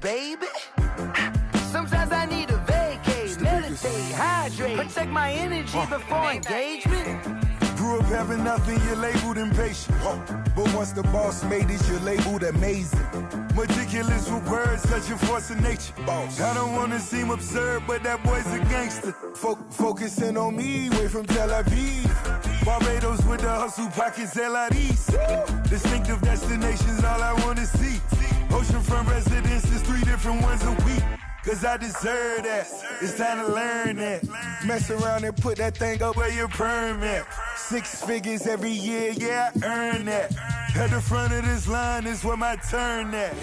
baby. Sometimes I need a vacate, meditate, hydrate, protect my energy before engagement. Grew up having nothing, you're labeled impatient. But once the boss made it, you're labeled amazing. Meticulous with words, such a force of nature. I don't wanna seem absurd, but that boy's a gangster. Focusing on me, way from Tel Aviv. Barbados with the hustle pockets, LIDs. Distinctive destinations, all I wanna see. Oceanfront residences, 3 different ones a week. Cause I deserve that, it's time to learn that. Mess around and put that thing up where your perm at. 6 figures every year, yeah, I earn that. At the front of this line is where my turn at.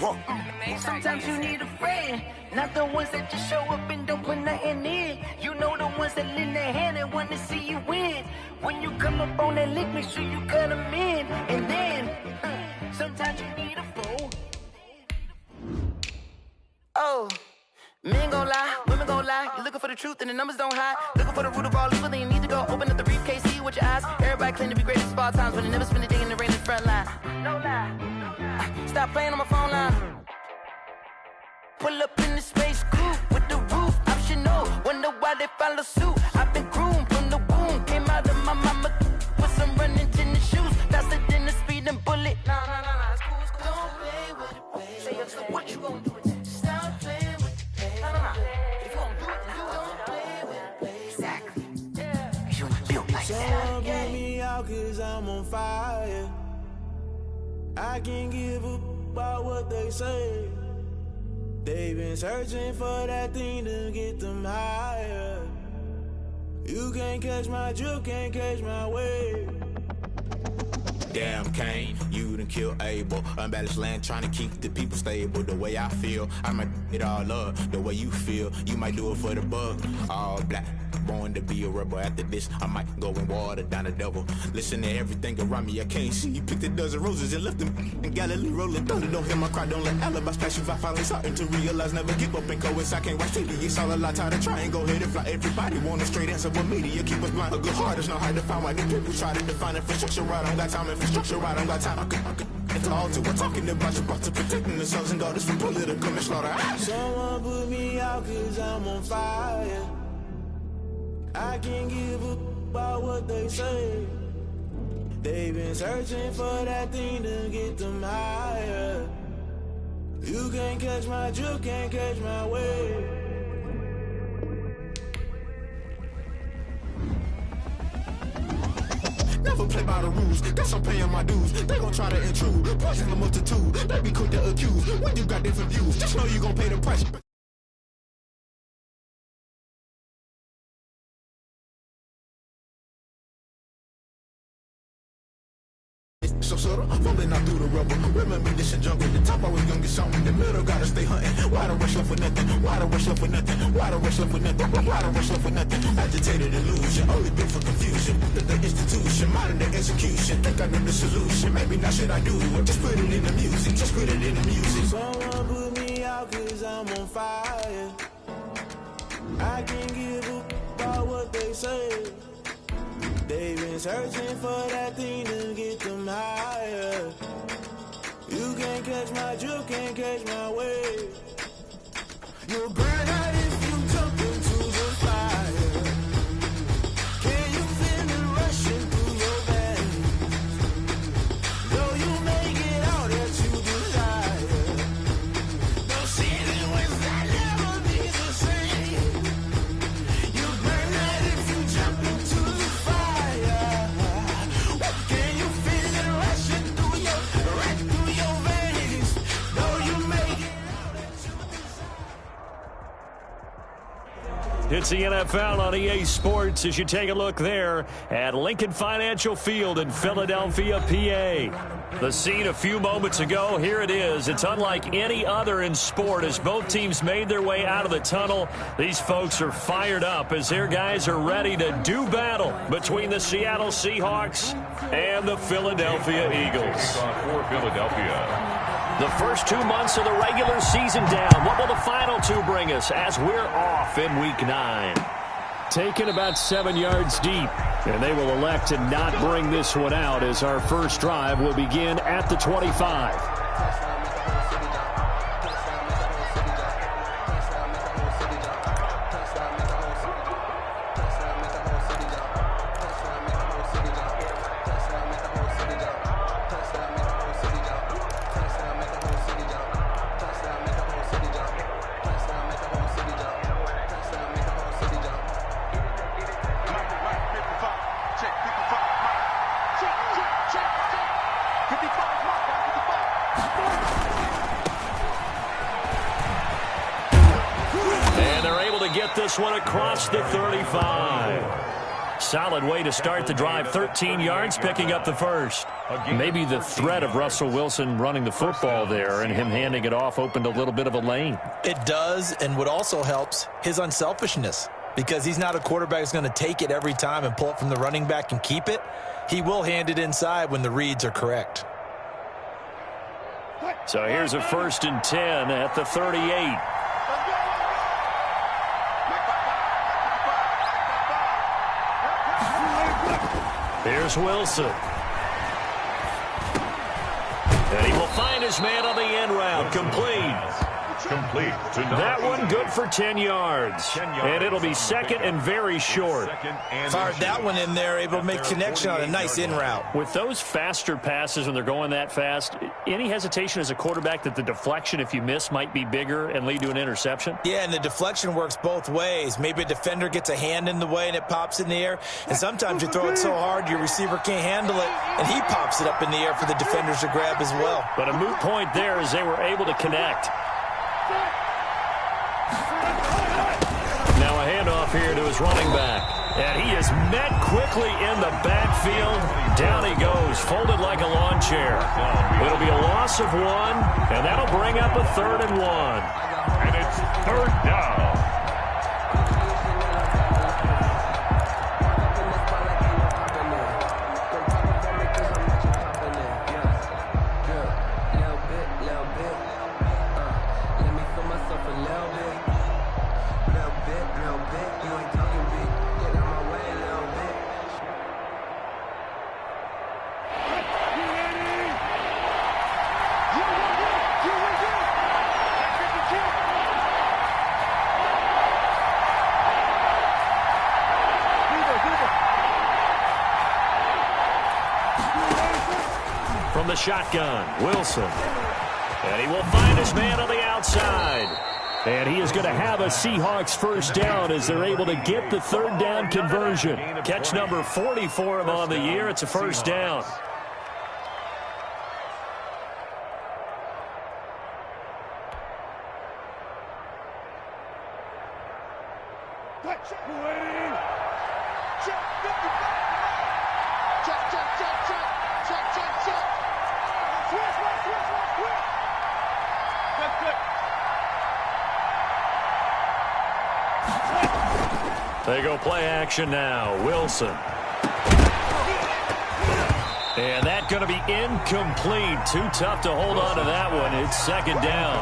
Sometimes you need a friend, not the ones that just show up and don't put nothing in. You know the ones that lend their hand and want to see you win. When you come up on that lick, make sure you cut them in. And then, sometimes you need a fool. Oh. Men gon' lie, women gon' lie. You're looking for the truth and the numbers don't hide. Looking for the root of all evil, then you need to go open up the briefcase, see with your eyes. Everybody claim to be greatest of all times, but they never spend a day in the rain in the front line. No lie. Stop playing on my phone line. Pull up in the space coupe with the roof optional. Wonder why they follow suit. I've been groomed from the womb. Came out of my mama with some running tennis shoes. Faster than the speeding bullet. No, it's cool, it's cool. Don't play with it, baby. Say what you gon' do with it? Stop playing. Someone put me out cause I'm on fire. I can't give up about what they say. They've been searching for that thing to get them higher. You can't catch my drift, can't catch my wave. Damn Kane, you done killed Abel. Unbalanced land trying to keep the people stable. The way I feel, I might it all up. The way you feel, you might do it for the bug. All black, born to be a rebel. After this, I might go and water down the devil. Listen to everything around me, I can't see. You picked a dozen roses and left them in Galilee rolling thunder. Don't hear my cry, don't let alibis pass you. I finally starting to realize, never give up and coincide. I can't watch TV, it's all a lot. Tired of trying, go ahead and fly. Everybody want a straight answer, but media keep us blind. A good heart is not hard to find. Why the people try to define infrastructure right? I don't got time, infrastructure right, I don't got time. I could it's all to we're talking about you, about to protecting the sons and daughters from political and slaughter. Someone put me out cause I'm on fire. I can't give up about what they say. They've been searching for that thing to get them higher. You can't catch my drift, can't catch my wave. Never play by the rules, guess I'm paying my dues. They gon' try to intrude, poison the multitude. They be quick to accuse, when you got different views. Just know you gon' pay the price. So subtle, falling out through the rubble. Remember this and jump at the top, always gonna get something in the middle. Gotta stay hunting. Why the rush left for nothing? Why the rush left for nothing? Why the rush left for nothing? Why the rush left for nothing? Agitated illusion, only been for confusion. The institution, modern day execution. Think I know the solution. Maybe not should I do it? Just put it in the music. Just put it in the music. Someone put me out cause I'm on fire. I can't give up about what they say. They've been searching for that thing to get them higher. You can't catch my drift, can't catch my wave. You'll burn out if you jump into the fire. Can you feel it rushing through your veins? Though you may get out that you desire. No ceiling was that never be the same. You burn out if you jump into the fire. Can you feel it rushing through your veins? Though you may get out that you desire. It's the NFL on EA Sports as you take a look there at Lincoln Financial Field in Philadelphia, PA. The scene a few moments ago, here it is. It's unlike any other in sport as both teams made their way out of the tunnel. These folks are fired up as their guys are ready to do battle between the Seattle Seahawks and the Philadelphia Eagles. For Philadelphia. The first 2 months of the regular season down. What will the final 2 bring us as we're off in Week 9? Taken about 7 yards deep, and they will elect to not bring this one out as our first drive will begin at the 25. get this one across the 35. Solid way to start the drive. 13 yards, picking up the first. Maybe the threat of Russell Wilson running the football there and him handing it off opened a little bit of a lane. It does, and what also helps, his unselfishness. Because he's not a quarterback who's going to take it every time and pull it from the running back and keep it. He will hand it inside when the reads are correct. So here's a 1st and 10 at the 38. Here's Wilson. And he will find his man on the end route. Complete. Complete to that one good for 10 yards. And it'll be second and very short. Fired that one in there, able to make connection on a nice in route. With those faster passes when they're going that fast, any hesitation as a quarterback that the deflection, if you miss, might be bigger and lead to an interception? Yeah, and the deflection works both ways. Maybe a defender gets a hand in the way and it pops in the air. And sometimes you throw it so hard your receiver can't handle it, and he pops it up in the air for the defenders to grab as well. But a moot point there as they were able to connect. Now a handoff here to his running back. And he is met quickly in the backfield. Down he goes, folded like a lawn chair. It'll be a loss of 1, and that'll bring up a 3rd and 1. And it's 3rd down. From the shotgun, Wilson. And he will find his man on the outside. And he is going to have a Seahawks 1st down as they're able to get the 3rd down conversion. Catch number 40 for him on the year. It's a 1st down. They go play action now. Wilson. And that's going to be incomplete. Too tough to hold on to that one. It's 2nd down.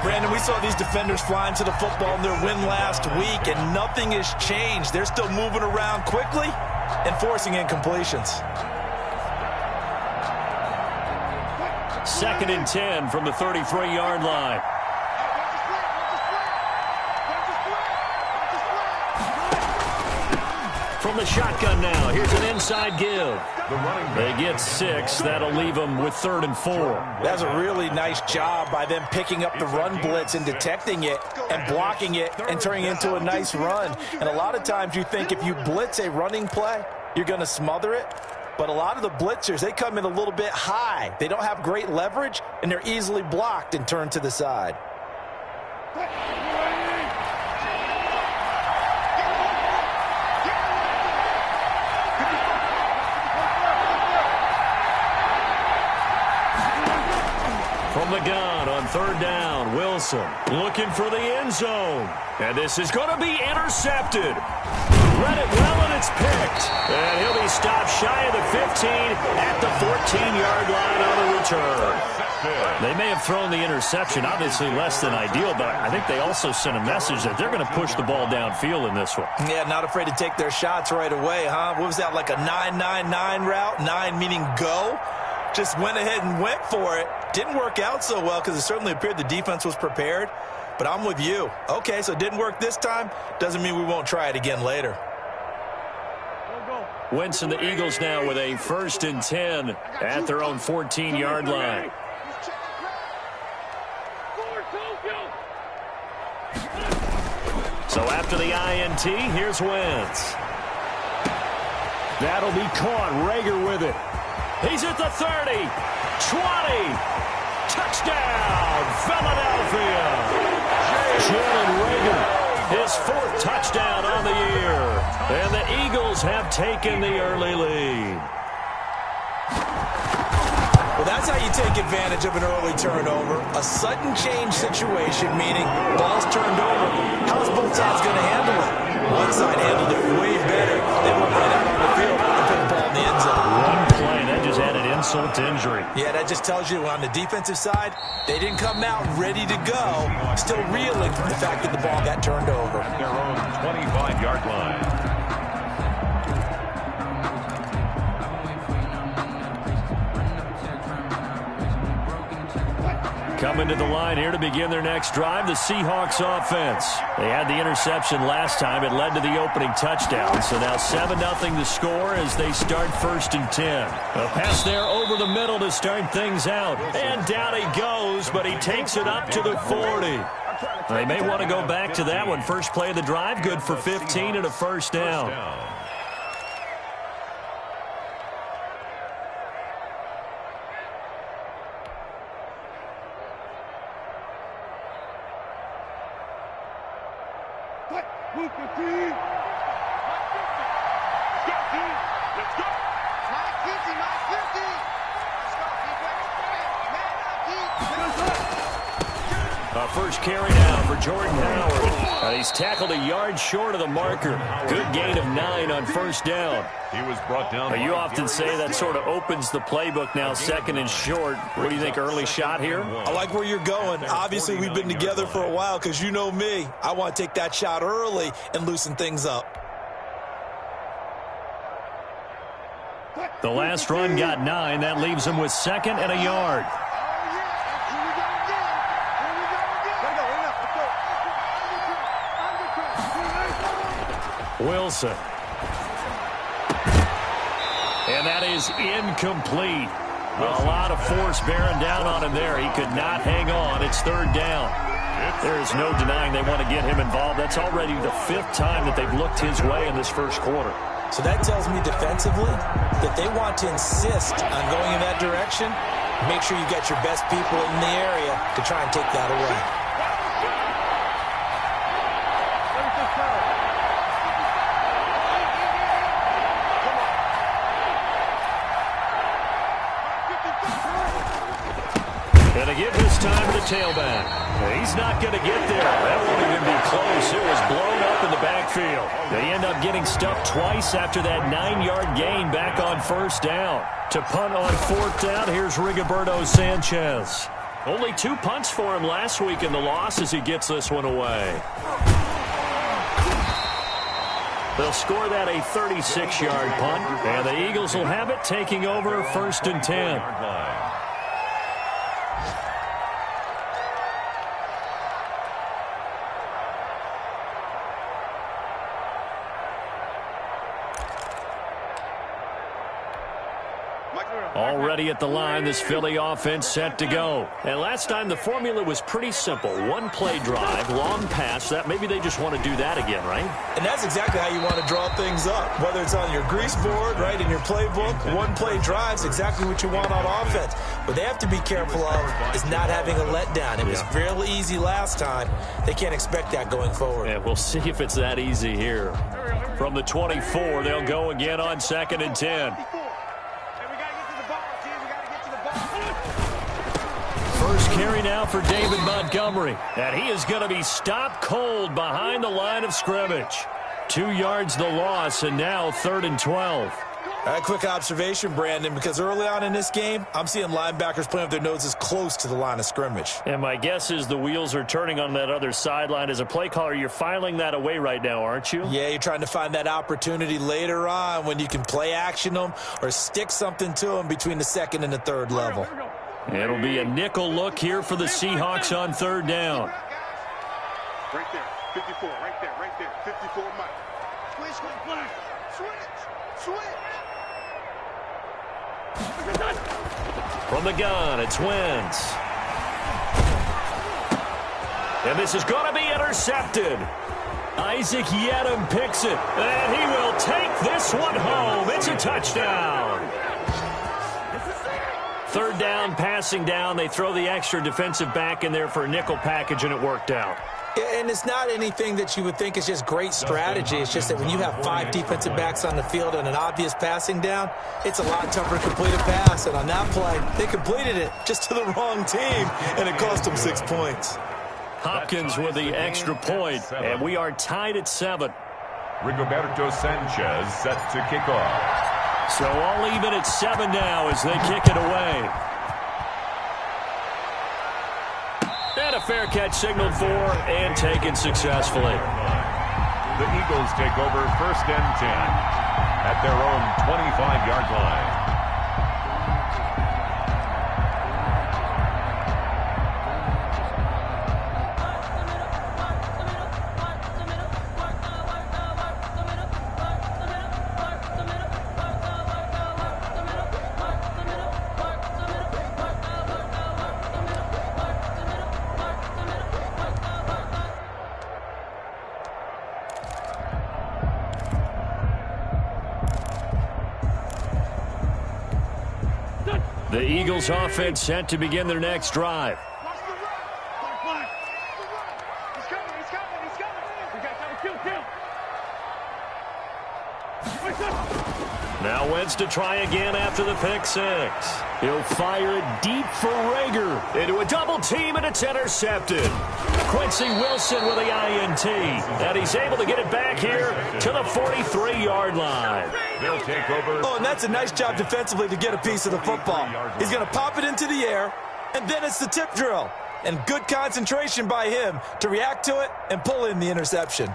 Brandon, we saw these defenders flying to the football in their win last week, and nothing has changed. They're still moving around quickly and forcing incompletions. 2nd and 10 from the 33-yard line. From the shotgun now. Here's an inside give. They get 6. That'll leave them with 3rd and 4. That's a really nice job by them picking up the run blitz and detecting it and blocking it and turning it into a nice run. And a lot of times you think if you blitz a running play, you're going to smother it. But a lot of the blitzers, they come in a little bit high. They don't have great leverage, and they're easily blocked and turned to the side. From the gun on 3rd down, Wilson looking for the end zone. And this is going to be intercepted. Read it well, and it's picked. And he'll be stopped shy of the 15 at the 14-yard line on the return. They may have thrown the interception, obviously less than ideal, but I think they also sent a message that they're going to push the ball downfield in this one. Yeah, not afraid to take their shots right away, huh? What was that, like a 9-9-9 route? 9 meaning go? Just went ahead and went for it. Didn't work out so well because it certainly appeared the defense was prepared. But I'm with you. Okay, so it didn't work this time. Doesn't mean we won't try it again later. Wentz and the Eagles now with a 1st and 10 at their own 14-yard line. So after the INT, here's Wentz. That'll be caught. Rager with it. He's at the 30, 20, touchdown, Philadelphia. Jalen Rager, his 4th touchdown on the year. And the Eagles have taken the early lead. Well, that's how you take advantage of an early turnover. A sudden change situation, meaning ball's turned over. How's both sides going to handle it? One side handled it way better. They went right out on the field and put the ball in the end zone. One play, that just added insult to injury. Yeah, that just tells you on the defensive side, they didn't come out ready to go. Still reeling from the fact that the ball got turned over. At their own 25-yard line. Coming to the line here to begin their next drive, the Seahawks offense. They had the interception last time. It led to the opening touchdown. So now 7-0 the score as they start 1st and 10. A pass there over the middle to start things out. And down he goes, but he takes it up to the 40. They may want to go back to that one. First play of the drive, good for 15 and a first down. First carry now for Jordan Howard. He's tackled a yard short of the marker. Good gain of 9 on first down. He was brought down. You often say that sort of opens the playbook now, 2nd and short. What do you think, early shot here? I like where you're going. Obviously, we've been together for a while because you know me. I want to take that shot early and loosen things up. The last run got 9. That leaves him with 2nd and a yard. Wilson. And that is incomplete. A lot of force bearing down on him there. He could not hang on. It's 3rd down. There is no denying they want to get him involved. That's already the 5th time that they've looked his way in this first quarter. So that tells me defensively that they want to insist on going in that direction. Make sure you get your best people in the area to try and take that away. And to give this time to the tailback. He's not going to get there. That won't even be close. It was blown up in the backfield. They end up getting stuffed twice after that 9-yard gain back on first down. To punt on 4th down, here's Rigoberto Sanchez. Only 2 punts for him last week in the loss as he gets this one away. They'll score that a 36-yard punt, and the Eagles will have it taking over 1st and 10. Already at the line, this Philly offense set to go. And last time, the formula was pretty simple. 1-play drive, long pass. That maybe they just want to do that again, right? And that's exactly how you want to draw things up. Whether it's on your grease board, right, in your playbook, 1-play drive is exactly what you want on offense. What they have to be careful of is not having a letdown. It was fairly easy last time. They can't expect that going forward. Yeah, we'll see if it's that easy here. From the 24, they'll go again on 2nd and 10. First carry now for David Montgomery. And he is going to be stopped cold behind the line of scrimmage. 2 yards the loss, and now 3rd and 12. A quick observation, Brandon, because early on in this game, I'm seeing linebackers playing with their noses close to the line of scrimmage. And my guess is the wheels are turning on that other sideline. As a play caller, you're filing that away right now, aren't you? Yeah, you're trying to find that opportunity later on when you can play action them or stick something to them between the 2nd and the 3rd level. It'll be a nickel look here for the Seahawks on 3rd down. Right there, 54, right there, 54 Mike. Switch. From the gun, it's Wentz. And this is going to be intercepted. Isaac Yedem picks it, and he will take this one home. It's a touchdown. 3rd down, passing down. They throw the extra defensive back in there for a nickel package, and it worked out. And it's not anything that you would think is just great strategy. It's just that when you have 5 defensive backs on the field and an obvious passing down, it's a lot tougher to complete a pass. And on that play, they completed it just to the wrong team, and it cost them 6 points. Hopkins with the extra point, and we are tied at 7. Rigoberto Sanchez set to kick off. So all even at 7 now as they kick it away. And a fair catch signaled for and taken successfully. The Eagles take over 1st and 10 at their own 25-yard line. The Eagles offense set to begin their next drive. Now Wentz to try again after the pick 6. He'll fire it deep for Rager. Into a double team, and it's intercepted. Quincy Wilson with the INT. And he's able to get it back here to the 43-yard line. They'll take over. Oh, and that's a nice job defensively to get a piece of the football. He's going to pop it into the air, and then it's the tip drill. And good concentration by him to react to it and pull in the interception.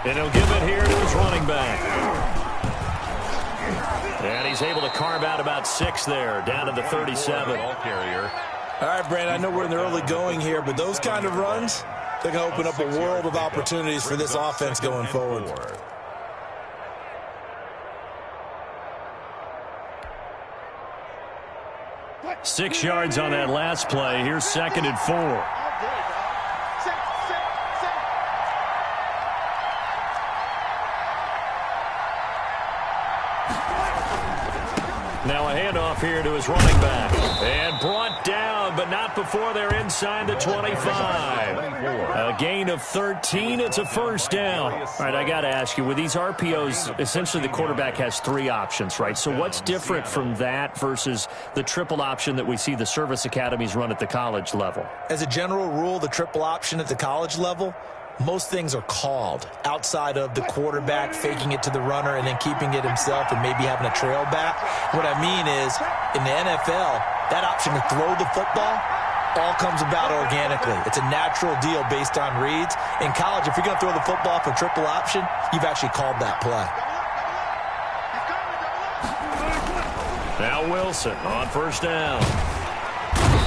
And he'll give it here to his running back. And he's able to carve out about 6 there, down to the 37. All carrier. All right, Brandon, I know we're in the early going here, but those kind of runs, they're going to open up a world of opportunities for this offense going forward. 6 yards on that last play. Here's 2nd and 4. Now a handoff here to his running back. And brought down, but not before they're inside the 25. A gain of 13. It's a 1st down. All right, I got to ask you, with these RPOs, essentially the quarterback has 3 options, right? So what's different from that versus the triple option that we see the service academies run at the college level? As a general rule, the triple option at the college level, most things are called outside of the quarterback faking it to the runner and then keeping it himself and maybe having a trail back. What I mean is, in the NFL, that option to throw the football all comes about organically. It's a natural deal based on reads. In college, if you're going to throw the football for triple option, you've actually called that play. Now Wilson on 1st down.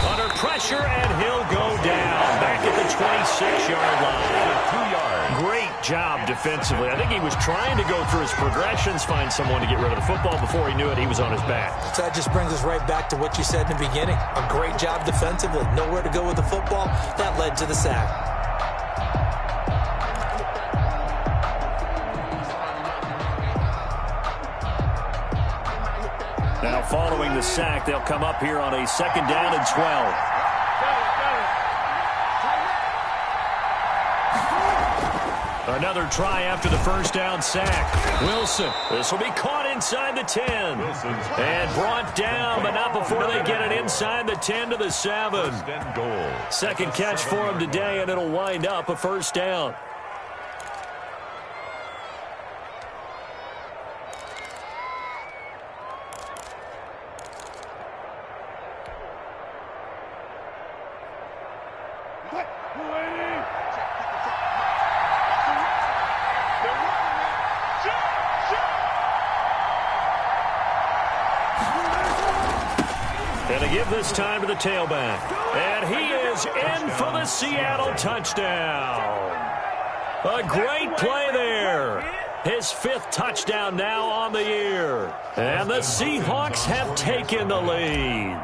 Under pressure, and he'll go down back at the 26-yard line. 2 yards. Great job defensively. I think he was trying to go through his progressions, find someone to get rid of the football. Before he knew it, he was on his back. So that just brings us right back to what you said in the beginning. A great job defensively. Nowhere to go with the football. That led to the sack. Now following the sack, they'll come up here on a 2nd down and 12. Another try after the 1st down sack. Wilson, this will be caught inside the 10. And brought down, but not before they get it inside the 10 to the 7. 2nd catch for him today, and it'll wind up a 1st down. And to give this time to the tailback. And he is in for the Seattle touchdown. A great play there. His 5th touchdown now on the year. And the Seahawks have taken the lead.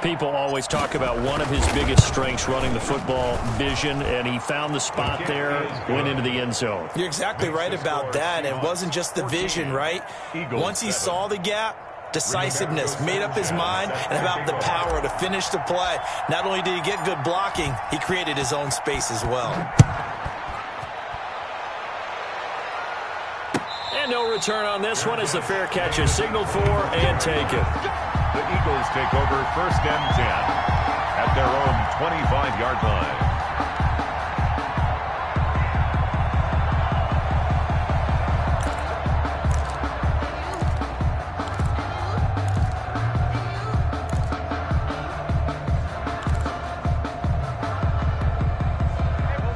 People always talk about one of his biggest strengths running the football, vision, and he found the spot there, went into the end zone. You're exactly right about that. It wasn't just the vision, right? Once he saw the gap, decisiveness, made up his mind, and about the power to finish the play. Not only did he get good blocking, he created his own space as well. And no return on this one as the fair catch is signaled for and taken. The Eagles take over 1st and 10 at their own 25-yard line.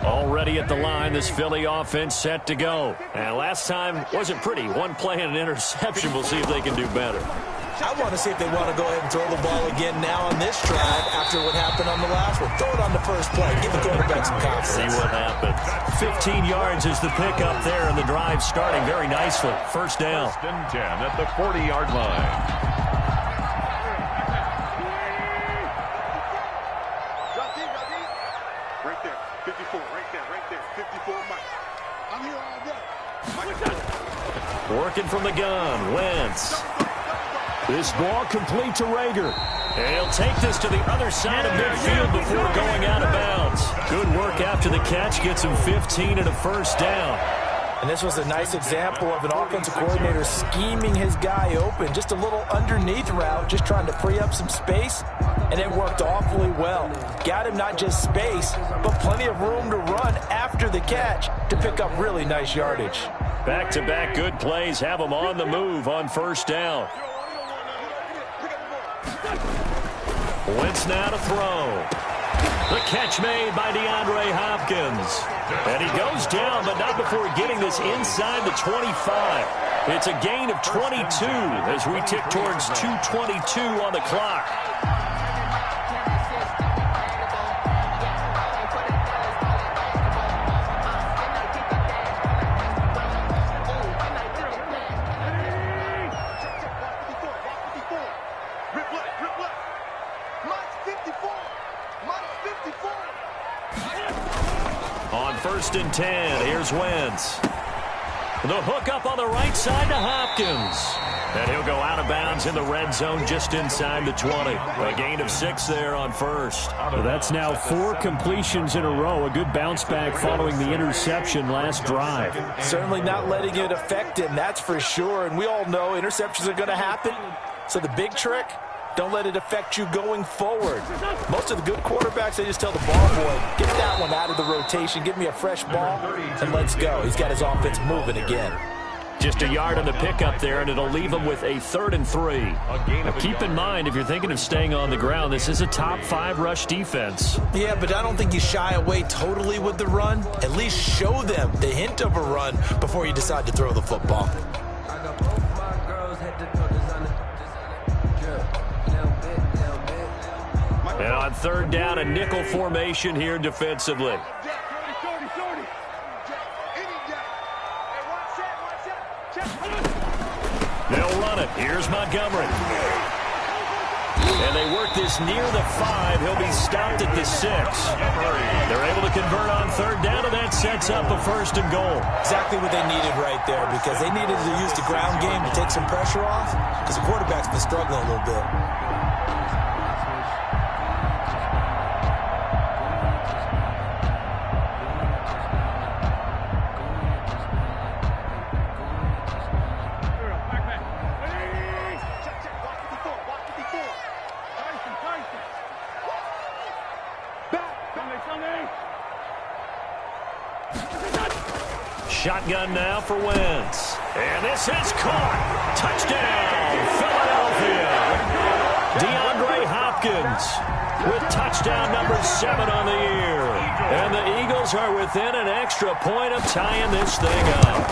Already at the line, this Philly offense set to go. And last time wasn't pretty. One play and an interception. We'll see if they can do better. I want to see if they want to go ahead and throw the ball again now on this drive after what happened on the last one. Throw it on the first play. Give the quarterback some confidence. See what happens. 15 yards is the pickup there, and the drive starting very nicely. 1st down. 1st and 10 at the 40-yard line. Right there, 54, right there, 54 Mike. I'm here all day. Working from the gun, Wentz. This ball complete to Rager. And he'll take this to the other side of midfield before going out of bounds. Good work after the catch. Gets him 15 and a 1st down. And this was a nice example of an offensive coordinator scheming his guy open. Just a little underneath route, just trying to free up some space. And it worked awfully well. Got him not just space, but plenty of room to run after the catch to pick up really nice yardage. Back-to-back good plays have him on the move on 1st down. Wentz now to throw. The catch made by DeAndre Hopkins. And he goes down, but not before getting this inside the 25. It's a gain of 22 as we tick towards 2:22 on the clock. On 1st and 10, here's Wentz. The hook up on the right side to Hopkins. And he'll go out of bounds in the red zone just inside the 20. A gain of 6 there on 1st. Well, that's now 4 completions in a row. A good bounce back following the interception last drive. Certainly not letting it affect him, that's for sure. And we all know interceptions are going to happen. So the big trick, don't let it affect you going forward. Most of the good quarterbacks, they just tell the ball boy, get that one out of the rotation, give me a fresh ball, and let's go. He's got his offense moving again. Just a yard on the pickup there, and it'll leave him with a 3rd and 3. Now keep in mind, if you're thinking of staying on the ground, this is a top 5 rush defense. Yeah, but I don't think you shy away totally with the run. At least show them the hint of a run before you decide to throw the football. And on 3rd down, a nickel formation here defensively. They'll run it. Here's Montgomery. And they work this near the 5. He'll be stopped at the 6. They're able to convert on 3rd down, and that sets up a 1st and goal. Exactly what they needed right there, because they needed to use the ground game to take some pressure off, because the quarterback's been struggling a little bit. Shotgun now for Wentz. And this is caught. Touchdown, Philadelphia. DeAndre Hopkins with touchdown number 7 on the year. And the Eagles are within an extra point of tying this thing up.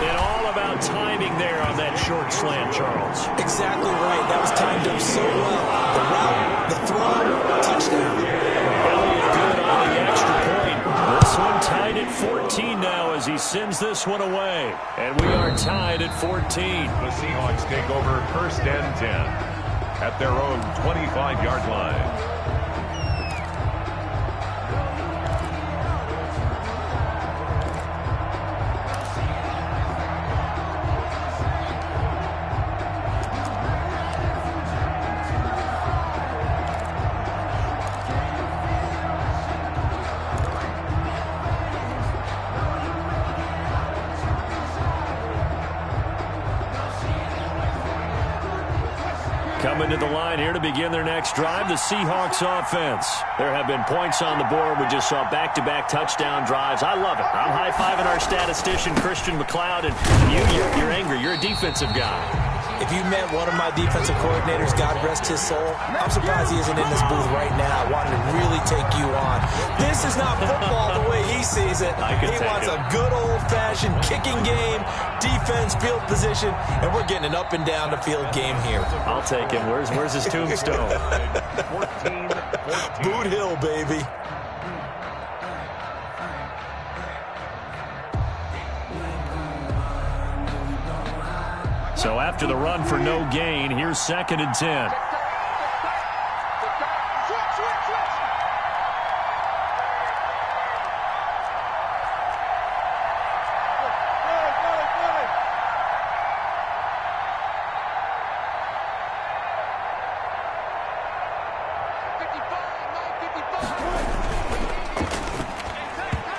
And all about timing there on that short slant, Charles. Exactly right. That was timed up so well. The route, the throw, touchdown. Elliott good on the extra point. This one tied at 14 now as he sends this one away. And we are tied at 14. The Seahawks take over first and 10 at their own 25-yard line. Coming to the line here to begin their next drive, the Seahawks offense. There have been points on the board. We just saw back-to-back touchdown drives. I love it. I'm high-fiving our statistician, Christian McLeod, and you're angry. You're a defensive guy. If you met one of my defensive coordinators, God rest his soul, I'm surprised he isn't in this booth right now wanting to really take you on. This is not football the way he sees it. He wants a good old-fashioned kicking game, defense, field position, and we're getting an up-and-down-the-field game here. I'll take him. Where's his tombstone? 14. Boot Hill, baby. So after the run for no gain, here's 2nd and 10.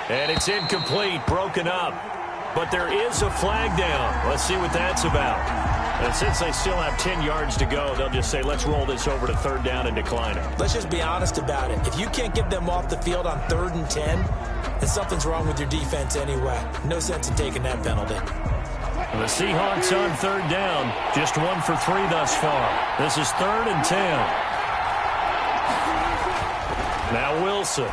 And it's incomplete, broken up. But there is a flag down. Let's see what that's about. And since they still have 10 yards to go, they'll just say, let's roll this over to 3rd down and decline it. Let's just be honest about it. If you can't get them off the field on 3rd and 10, then something's wrong with your defense anyway. No sense in taking that penalty. The Seahawks on 3rd down. Just 1 for 3 thus far. This is 3rd and 10. Now Wilson.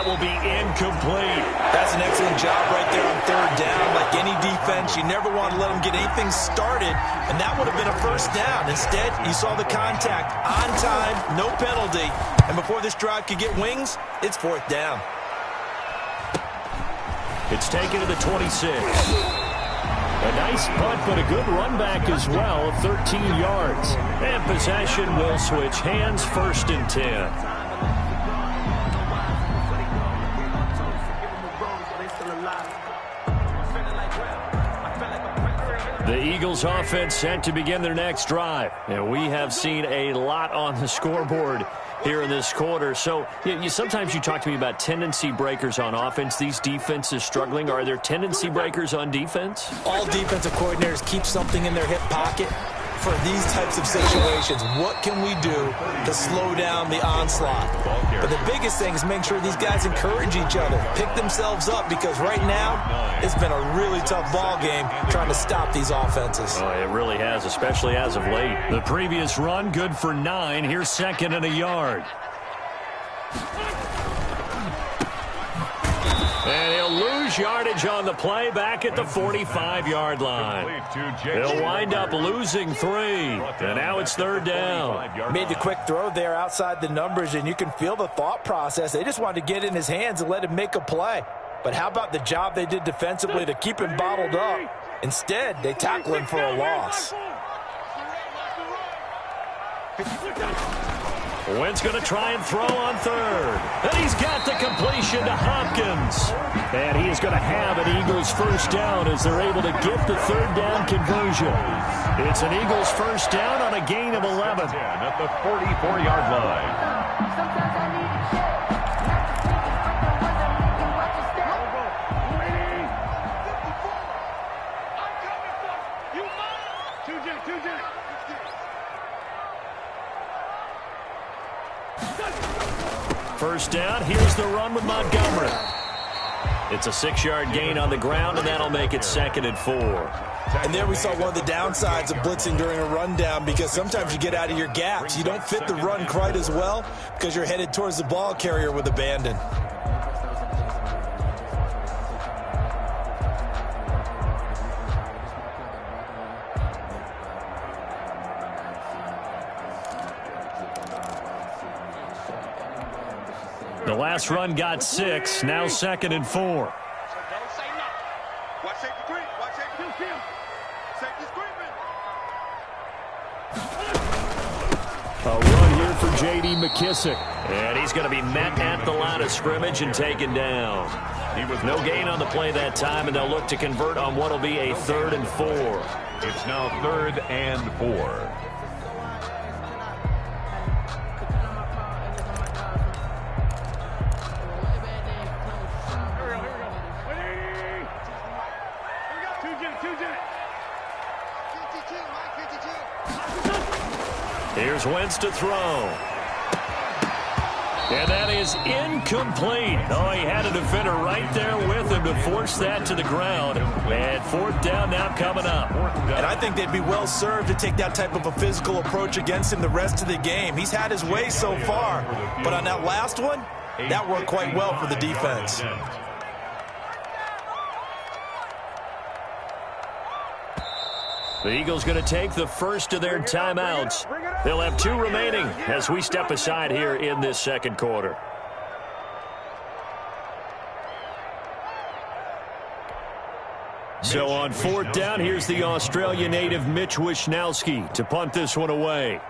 Will be incomplete. That's an excellent job right there on 3rd down. Like any defense, you never want to let them get anything started, and that would have been a 1st down. Instead, you saw the contact on time, no penalty, and before this drive could get wings, it's 4th down. It's taken to the 26. A nice punt, but a good run back as well of 13 yards. And possession will switch hands, 1st and 10. The Eagles offense set to begin their next drive. And we have seen a lot on the scoreboard here in this quarter. So sometimes you talk to me about tendency breakers on offense. These defenses struggling. Are there tendency breakers on defense? All defensive coordinators keep something in their hip pocket for these types of situations. What can we do to slow down the onslaught? But the biggest thing is make sure these guys encourage each other, pick themselves up, because right now it's been a really tough ball game trying to stop these offenses. Oh, it really has, especially as of late. The previous run, good for 9. Here's 2nd and a yard. And he'll lose yardage on the play back at the 45-yard line. He'll wind up losing 3. And now it's 3rd down. Made the quick throw there outside the numbers, and you can feel the thought process. They just wanted to get in his hands and let him make a play. But how about the job they did defensively to keep him bottled up? Instead, they tackle him for a loss. Wentz going to try and throw on 3rd. And he's got the completion to Hopkins. And he is going to have an Eagles 1st down as they're able to get the 3rd down conversion. It's an Eagles 1st down on a gain of 11. At the 44-yard line. First down, here's the run with Montgomery. It's a 6-yard gain on the ground, and that'll make it 2nd and 4. And there we saw one of the downsides of blitzing during a rundown, because sometimes you get out of your gaps. You don't fit the run quite as well because you're headed towards the ball carrier with abandon. The last run got 6, now 2nd and 4. Watch safety creep. Watch safety creep. Safety's creeping. A run here for J.D. McKissick. And he's going to be met at the line of scrimmage and taken down. He was no gain on the play that time, and they'll look to convert on what will be a 3rd and 4. It's now 3rd and 4. Here's Wentz to throw. And that is incomplete. Oh, he had a defender right there with him to force that to the ground. And 4th down now coming up. And I think they'd be well served to take that type of a physical approach against him the rest of the game. He's had his way so far. But on that last one, that worked quite well for the defense. The Eagles going to take the first of their timeouts. They'll have 2 remaining as we step aside here in this 2nd quarter. So on 4th down, here's the Australia native Mitch Wishnowski to punt this one away.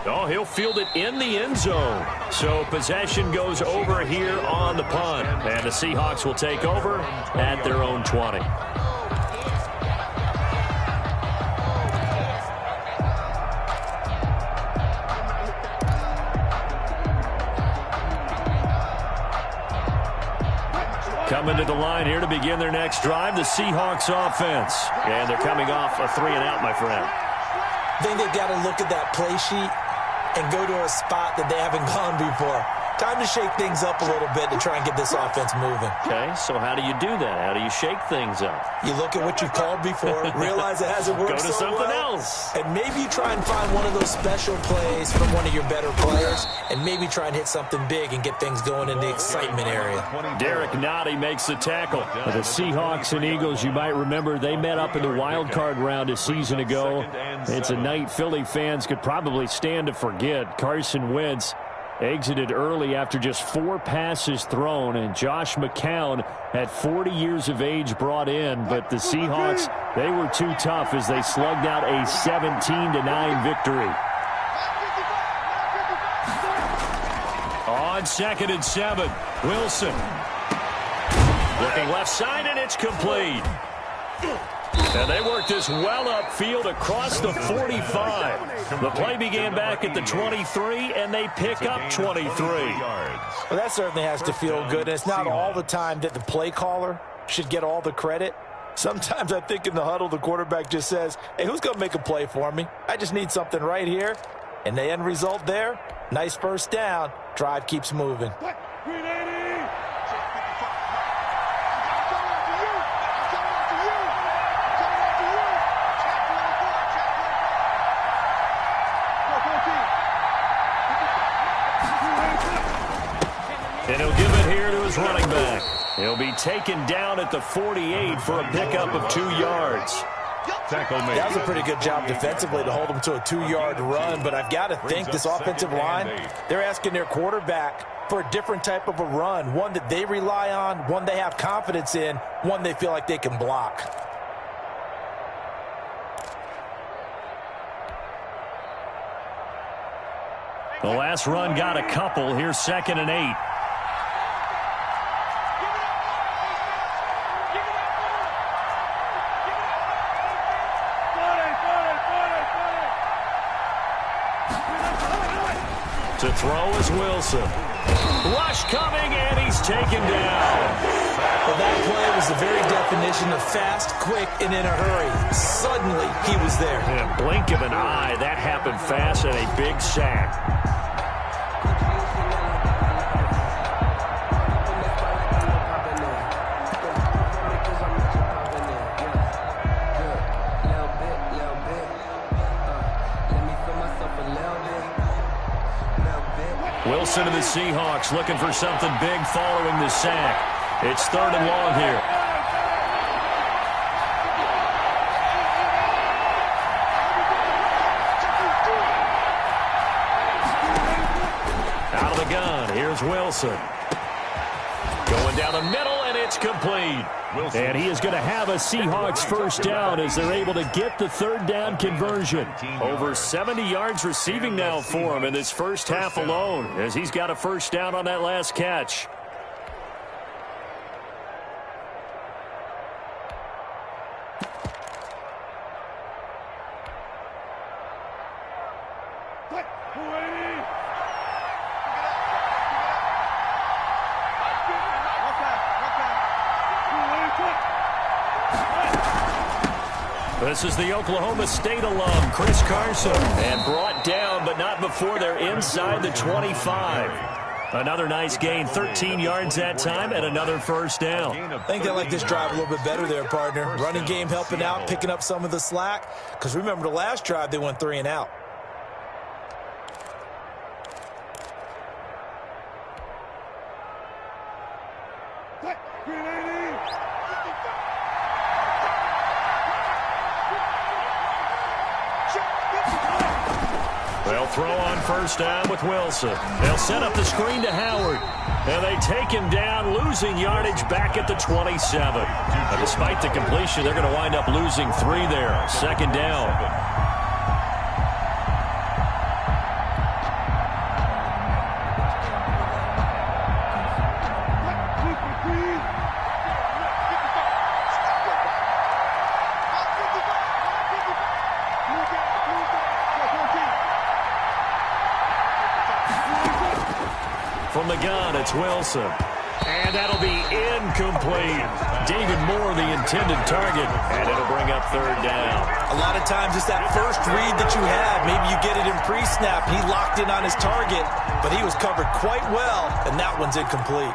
Oh, he'll field it in the end zone. So possession goes over here on the punt. And the Seahawks will take over at their own 20. Coming to the line here to begin their next drive, the Seahawks offense. And thee coming off a 3-and-out, my friend. I think they've got to look at that play sheet and go to a spot that they haven't gone before. Time to shake things up a little bit to try and get this offense moving. Okay, so how do you do that? How do you shake things up? You look at what you've called before, realize it hasn't worked Go to so something well, else. and maybe try and find one of those special plays from one of your better players, and maybe try and hit something big and get things going in the excitement area. Derek Nottie makes the tackle. The Seahawks and Eagles, you might remember, they met up in the wild card round a season ago. It's a night Philly fans could probably stand to forget. Carson Wentz exited early after just 4 passes thrown, and Josh McCown at 40 years of age brought in, but the Seahawks, they were too tough as they slugged out a 17-9 victory. On 2nd and 7, Wilson looking left side, and it's complete. And they worked this well upfield across the 45. The play began back at the 23, and they pick up 23. Well, that certainly has to feel good. It's not all the time that the play caller should get all the credit. Sometimes I think in the huddle, the quarterback just says, hey, who's going to make a play for me? I just need something right here. And the end result there, nice 1st down. Drive keeps moving. And he'll give it here to his running back. He'll be taken down at the 48 for a pickup of 2 yards. That was a pretty good job defensively to hold them to a 2-yard run, but I've got to think this offensive line, they're asking their quarterback for a different type of a run, one that they rely on, one they have confidence in, one they feel like they can block. The last run got a couple. Here's 2nd and 8. To throw is Wilson. Rush coming, and he's taken down. Well, that play was the very definition of fast, quick, and in a hurry. Suddenly, he was there. In a blink of an eye, that happened fast, and a big sack. Wilson and the Seahawks looking for something big following the sack. It's 3rd and long here. Here's Wilson. Going down the middle, and it's complete. And he is going to have a Seahawks first down as they're able to get the third down conversion. Over 70 yards receiving now for him in this first half alone, as he's got a first down on that last catch. This is the Oklahoma State alum, Chris Carson, and brought down, but not before they're inside the 25. Another nice gain, 13 yards that time, and another first down. I think they like this drive a little bit better there, partner. Running game helping out, picking up some of the slack. Because remember, the last drive, they went 3 and out. They'll throw on first down with Wilson. They'll set up the screen to Howard. And they take him down, losing yardage back at the 27. But despite the completion, they're going to wind up losing 3 there. Second down. From the gun, it's Wilson. And that'll be incomplete. David Moore, the intended target. And it'll bring up third down. A lot of times it's that first read that you had. Maybe you get it in pre-snap. He locked in on his target, but he was covered quite well, and that one's incomplete.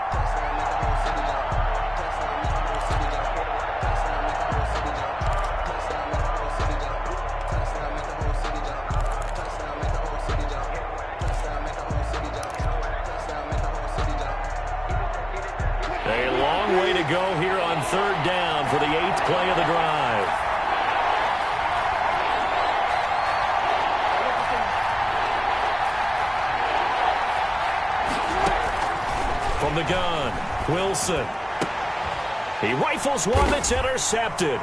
Go here on third down for the 8th play of the drive. From the gun, Wilson. He rifles one that's intercepted.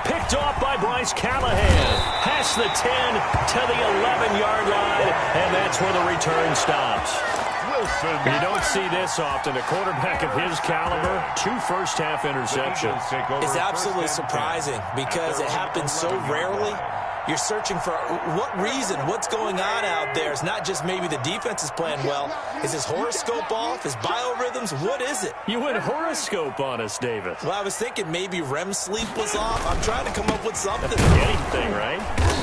Picked off by Bryce Callahan. Past the 10 to the 11-yard line, and that's where the return stops. You don't see this often. A quarterback of his caliber, 2 first-half interceptions. It's absolutely surprising because it happens so rarely. You're searching for what reason, what's going on out there. It's not just maybe the defense is playing well. Is his horoscope off? His biorhythms? What is it? You went horoscope on us, David. Well, I was thinking maybe REM sleep was off. I'm trying to come up with something. Anything, right?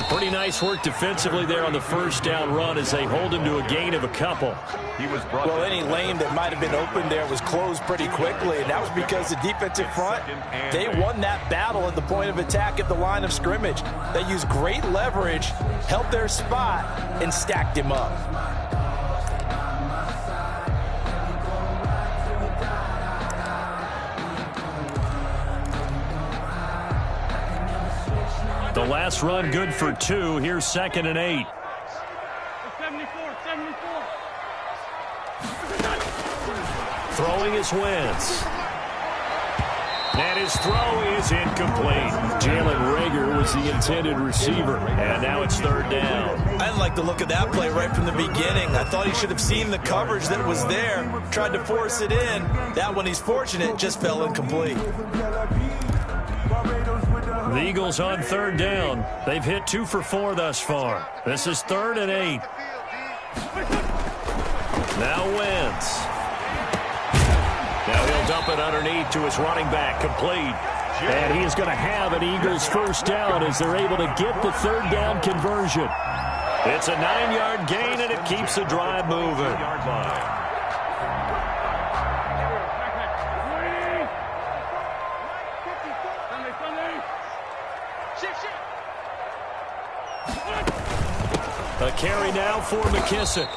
Pretty nice work defensively there on the first down run as they hold him to a gain of a couple. Well, any lane that might have been open there was closed pretty quickly, and that was because the defensive front, they won that battle at the point of attack at the line of scrimmage. They used great leverage, held their spot, and stacked him up. The last run good for 2. Here's 2nd and 8. 74. Throwing is Wentz. And his throw is incomplete. Jalen Reagor was the intended receiver. And now it's third down. I didn't like the look of that play right from the beginning. I thought he should have seen the coverage that was there. Tried to force it in. That one, he's fortunate, just fell incomplete. The Eagles on third down. They've hit 2 for 4 thus far. This is 3rd and 8. Now Wentz. Now he'll dump it underneath to his running back, complete. And he is going to have an Eagles first down as they're able to get the third down conversion. It's a 9-yard gain, and it keeps the drive moving. A carry now for McKissick.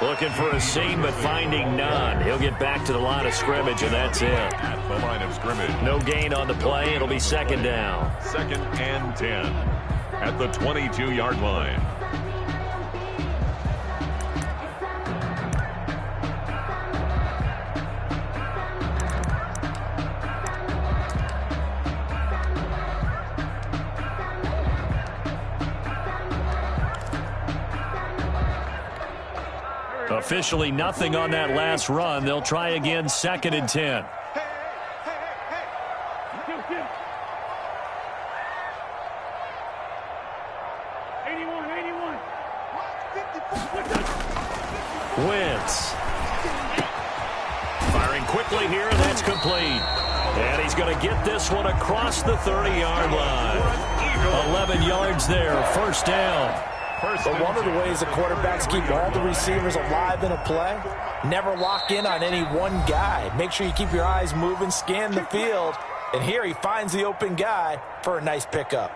Looking for a seam, but finding none. He'll get back to the line of scrimmage, and that's it. At the line of scrimmage. No gain on the play. It'll be 2nd down. 2nd and 10 at the 22-yard line. Officially nothing on that last run. They'll try again, 2nd and 10. Wentz. Firing quickly here, and that's complete. And he's going to get this one across the 30-yard line. 11 yards there, 1st down. But one of the ways the quarterbacks keep all the receivers alive in a play, never lock in on any one guy. Make sure you keep your eyes moving, scan the field. And here he finds the open guy for a nice pickup.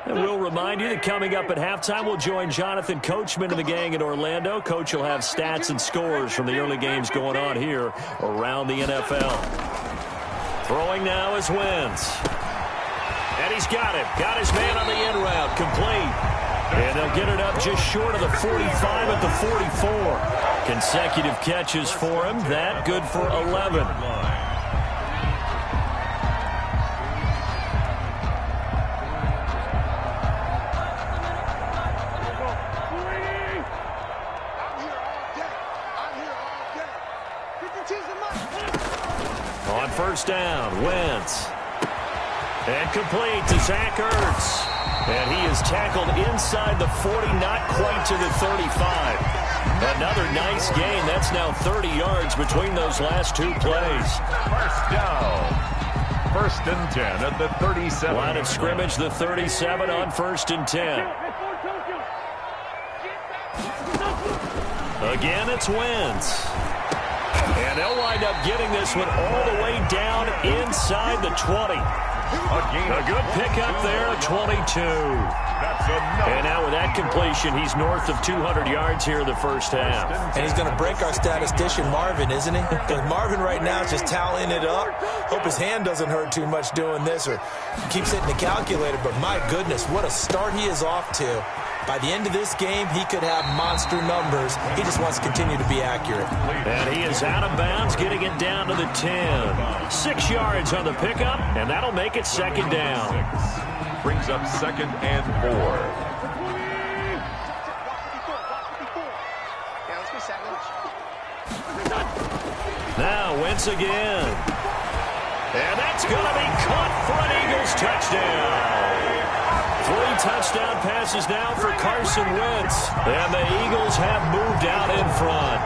And we'll remind you that coming up at halftime, we'll join Jonathan Coachman and the gang in Orlando. Coach will have stats and scores from the early games going on here around the NFL. Throwing now is Wentz. And he's got it. Got his man on the in route. Complete. And they'll get it up just short of the 45 at the 44. Consecutive catches for him. That good for 11. On 1st down, Wentz. And complete to Zach Ertz. And he is tackled inside the 40, not quite to the 35. Another nice gain. That's now 30 yards between those last two plays. 1st down. 1st and 10 at the 37. Line of scrimmage, the 37 on 1st and 10. Again, it's Wentz. And they'll wind up getting this one all the way down inside the 20. A good pickup there, 22. And now with that completion, he's north of 200 yards here in the 1st half. And he's going to break our statistician, Marvin, isn't he? Because Marvin right now is just tallying it up. Hope his hand doesn't hurt too much doing this or keeps hitting the calculator. But my goodness, what a start he is off to. By the end of this game, he could have monster numbers. He just wants to continue to be accurate. And he is out of bounds, getting it down to the 10. 6 yards on the pickup, and that'll make it 2nd down. Brings up 2nd and 4. Now Wentz again. And that's going to be caught for an Eagles touchdown. 3 touchdown passes now for Carson Wentz. And the Eagles have moved out in front.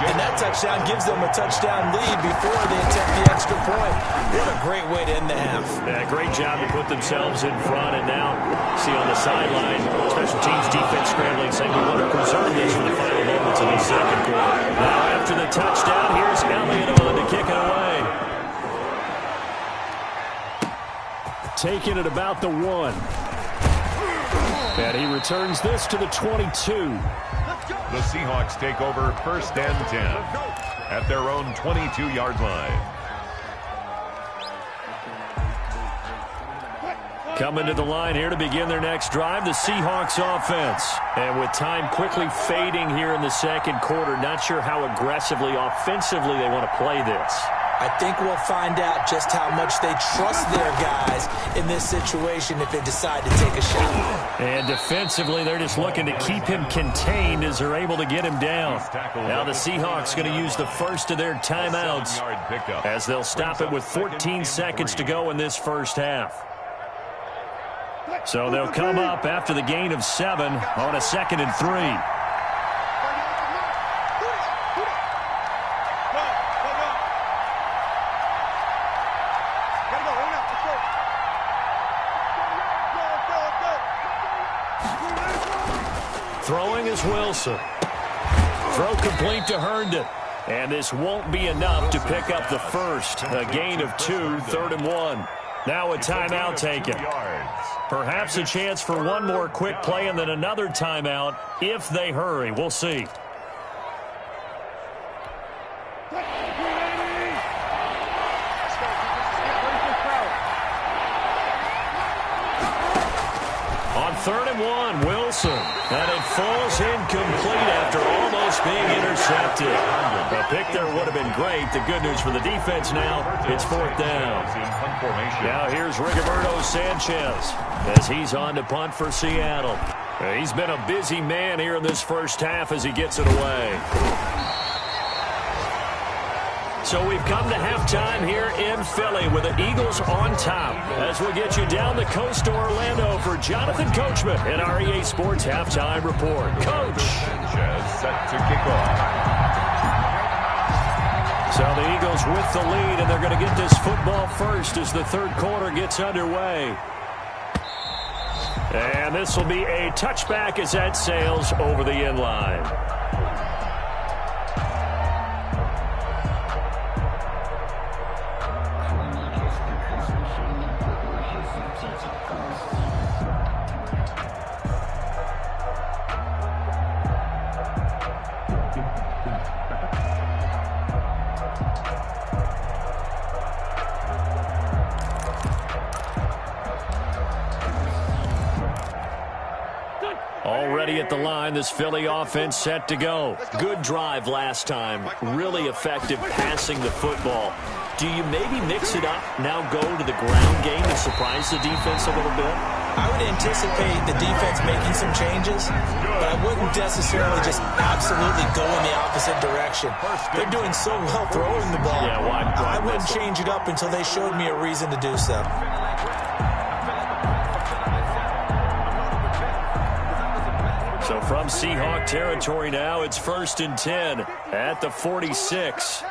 And that touchdown gives them a touchdown lead before they attempt the extra point. What a great way to end the half. Yeah, great job to put themselves in front. And now, see on the sideline, special teams defense scrambling, saying we want to preserve this for the final moments of the 2nd quarter. Now after the touchdown, here's Elliott on to kick it away. Taking it about the 1. And he returns this to the 22. The Seahawks take over 1st and 10 at their own 22-yard line. Coming to the line here to begin their next drive, the Seahawks offense. And with time quickly fading here in the 2nd quarter, not sure how aggressively, offensively they want to play this. I think we'll find out just how much they trust their guys in this situation if they decide to take a shot. And defensively, they're just looking to keep him contained as they're able to get him down. Now the Seahawks going to use the first of their timeouts as they'll stop it with 14 seconds to go in this 1st half. So they'll come up after the gain of 7 on a 2nd and 3. Throwing is Wilson. Throw complete to Herndon. And this won't be enough to pick up the first. A gain of 2, 3rd and 1. Now a timeout taken. Perhaps a chance for one more quick play and then another timeout if they hurry. We'll see. On 3rd and 1, Wilson. And it falls incomplete after almost being intercepted. A pick there would have been great. The good news for the defense now, it's 4th down. Now here's Rigoberto Sanchez as he's on to punt for Seattle. He's been a busy man here in this first half as he gets it away. So we've come to halftime here in Philly with the Eagles on top. As we get you down the coast to Orlando for Jonathan Coachman in our EA Sports Halftime Report. Coach. Set to kick off. So the Eagles with the lead, and they're going to get this football first as the 3rd quarter gets underway. And this will be a touchback as that sails over the end line. Already at the line, this Philly offense set to go. Good drive last time. Really effective passing the football. Do you maybe mix it up, now go to the ground game to surprise the defense a little bit? I would anticipate the defense making some changes, but I wouldn't necessarily just absolutely go in the opposite direction. They're doing so well throwing the ball. Yeah, I wouldn't change it up until they showed me a reason to do so. So from Seahawk territory now, it's 1st and 10 at the 46.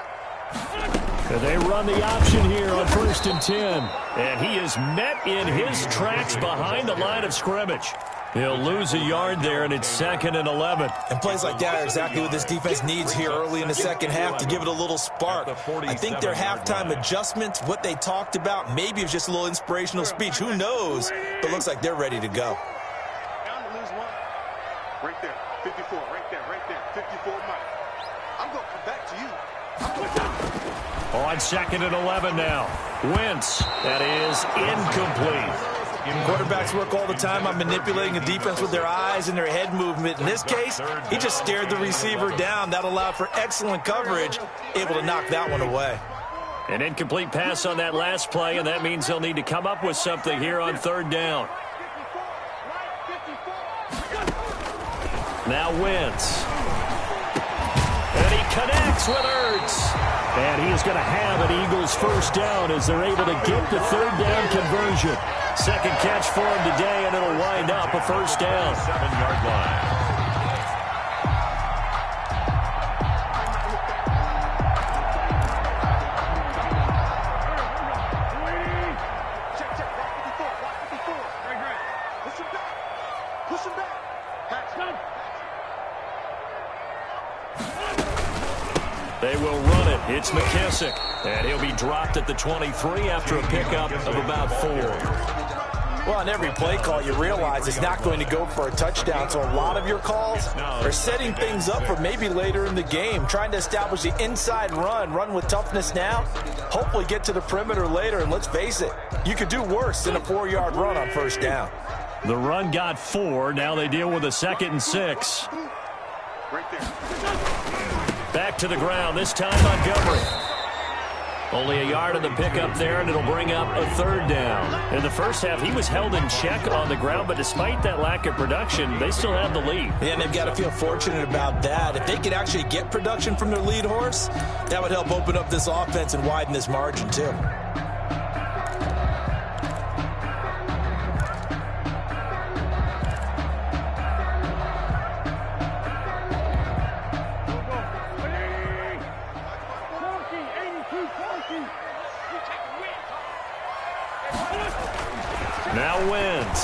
And they run the option here on 1st and 10. And he is met in his tracks behind the line of scrimmage. He'll lose a yard there, and it's 2nd and 11. And plays like that are exactly what this defense needs here early in the second half to give it a little spark. I think their halftime adjustments, what they talked about, maybe it was just a little inspirational speech. Who knows? But looks like they're ready to go. Right there, 54, right there, 54 Mike. I'm going to come back to you. On 2nd and 11 now. Wentz, that is incomplete. Quarterbacks work all the time on manipulating the defense with their eyes and their head movement. In this case, he just stared the receiver down. That allowed for excellent coverage, able to knock that one away. An incomplete pass on that last play, and that means they'll need to come up with something here on 3rd down. Now Wentz. And he connects with Ertz. And he is going to have an Eagles first down as they're able to get the 3rd down conversion. 2nd catch for him today, and it'll wind up a first down. 7-yard line. They will run it. It's McKissick. And he'll be dropped at the 23 after a pickup of about 4. Well, on every play call, you realize it's not going to go for a touchdown. So a lot of your calls are setting things up for maybe later in the game, trying to establish the inside run with toughness now, hopefully get to the perimeter later. And let's face it, you could do worse than a 4-yard run on first down. The run got 4. Now they deal with a 2nd and 6. Right there. Back to the ground, this time Montgomery. Only a yard on the pickup there, and it'll bring up a 3rd down. In the first half, he was held in check on the ground, but despite that lack of production, they still have the lead. Yeah, and they've got to feel fortunate about that. If they could actually get production from their lead horse, that would help open up this offense and widen this margin, too. Now Wentz.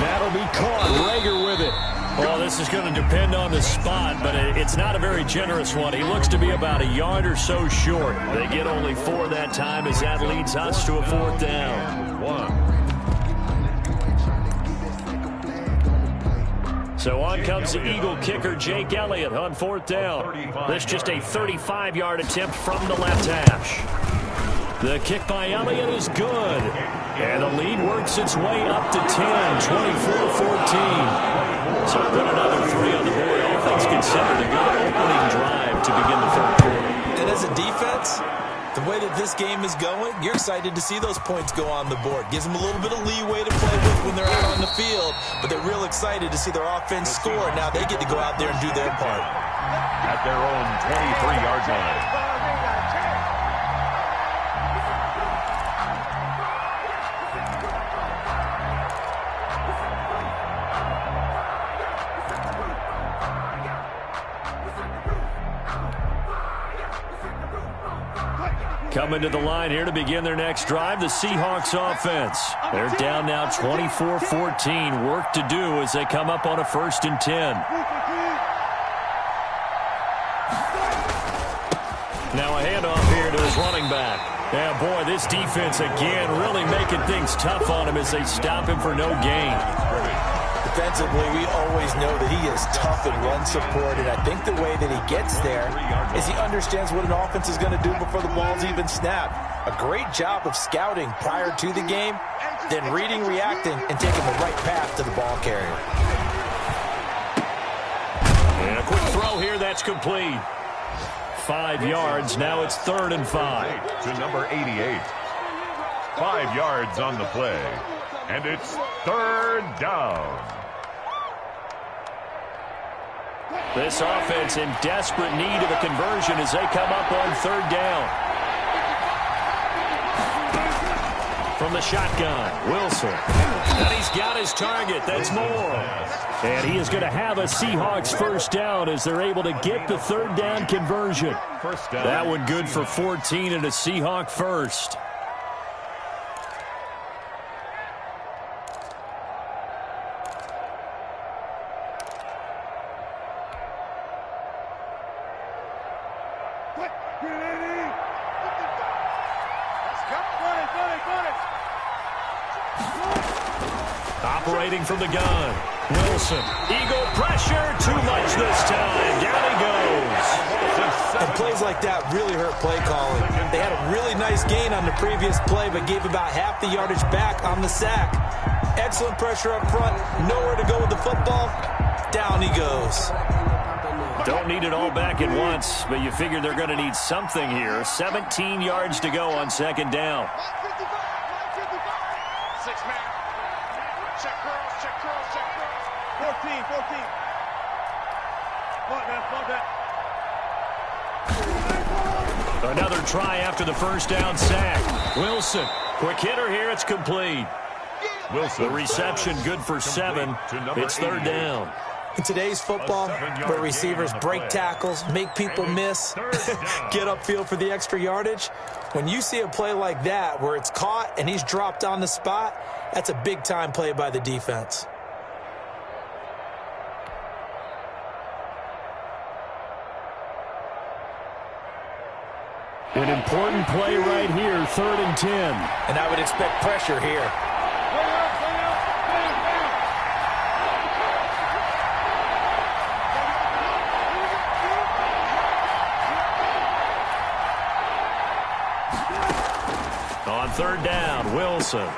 That'll be caught. Rager with it. Well, this is going to depend on the spot, but it's not a very generous one. He looks to be about a yard or so short. They get only 4 that time as that leads us to a 4th down. 1. So on comes the Eagle kicker, Jake Elliott, on 4th down. This just a 35-yard attempt from the left hash. The kick by Elliott is good. And the lead works its way up to 10, 24-14. So put another 3 on the board. All things considered, a good opening drive to begin the third quarter. And as a defense, the way that this game is going, you're excited to see those points go on the board. Gives them a little bit of leeway to play with when they're out on the field, but they're real excited to see their offense score. Now they get to go out there and do their part. At their own 23-yard line. Coming to the line here to begin their next drive, the Seahawks offense. They're down now 24-14. Work to do as they come up on a 1st and 10. Now a handoff here to his running back. Yeah, boy, this defense again really making things tough on him as they stop him for no gain. Defensively, we always know that he is tough in run support, and I think the way that he gets there is he understands what an offense is going to do before the ball's even snapped. A great job of scouting prior to the game, then reading, reacting, and taking the right path to the ball carrier. And a quick throw here, that's complete. 5 yards, now it's 3rd and 5. To number 88. 5 yards on the play, and it's 3rd down. This offense in desperate need of a conversion as they come up on 3rd down. From the shotgun, Wilson. And he's got his target. That's more. And he is going to have a Seahawks 1st down as they're able to get the 3rd down conversion. That one good for 14 and a Seahawk 1st. Operating from the gun, Wilson. Eagle pressure, too much this time. Down he goes. And plays like that really hurt play calling. They had a really nice gain on the previous play, but gave about half the yardage back on the sack. Excellent pressure up front, nowhere to go with the football. Down he goes. Don't need it all back at once, but you figure they're going to need something here. 17 yards to go on 2nd down. 6-man. Check curls, check curls, check curls. 14. Another try after the 1st down sack. Wilson, quick hitter here, it's complete. Wilson. The reception good for 7. It's 3rd down. In today's football, where receivers break tackles, make people miss, get upfield for the extra yardage, when you see a play like that where it's caught and he's dropped on the spot, that's a big-time play by the defense. An important play right here, 3rd and 10. And I would expect pressure here. On 3rd down, Wilson.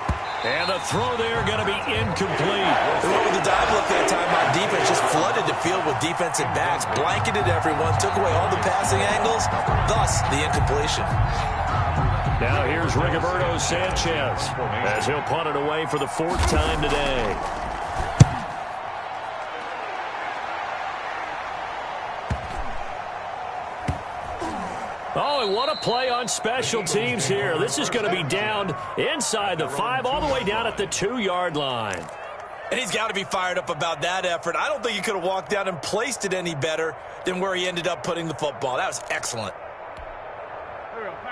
And the throw there going to be incomplete. They went with the dive look that time by defense. Just flooded the field with defensive backs. Blanketed everyone. Took away all the passing angles. Thus, the incompletion. Now here's Rigoberto Sanchez as he'll punt it away for the 4th time today. Oh, and what a play on special teams here. This is going to be down inside the 5, all the way down at the 2-yard line. And he's got to be fired up about that effort. I don't think he could have walked down and placed it any better than where he ended up putting the football. That was excellent.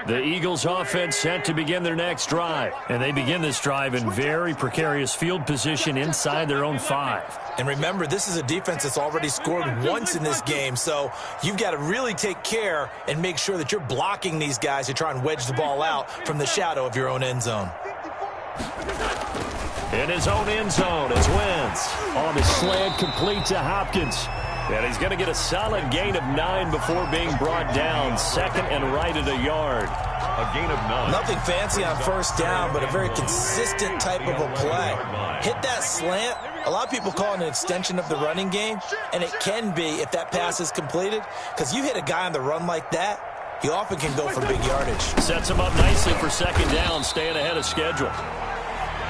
The Eagles offense set to begin their next drive. And they begin this drive in very precarious field position inside their own 5. And remember, this is a defense that's already scored once in this game, so you've got to really take care and make sure that you're blocking these guys to try and wedge the ball out from the shadow of your own end zone. In his own end zone, it's Wentz. On the slant, complete to Hopkins. And he's going to get a solid gain of 9 before being brought down. Second and right at a yard. A gain of 9. Nothing fancy on first down, but a very consistent type of a play. Hit that slant. A lot of people call it an extension of the running game, and it can be if that pass is completed, because you hit a guy on the run like that, he often can go for big yardage. Sets him up nicely for second down, staying ahead of schedule.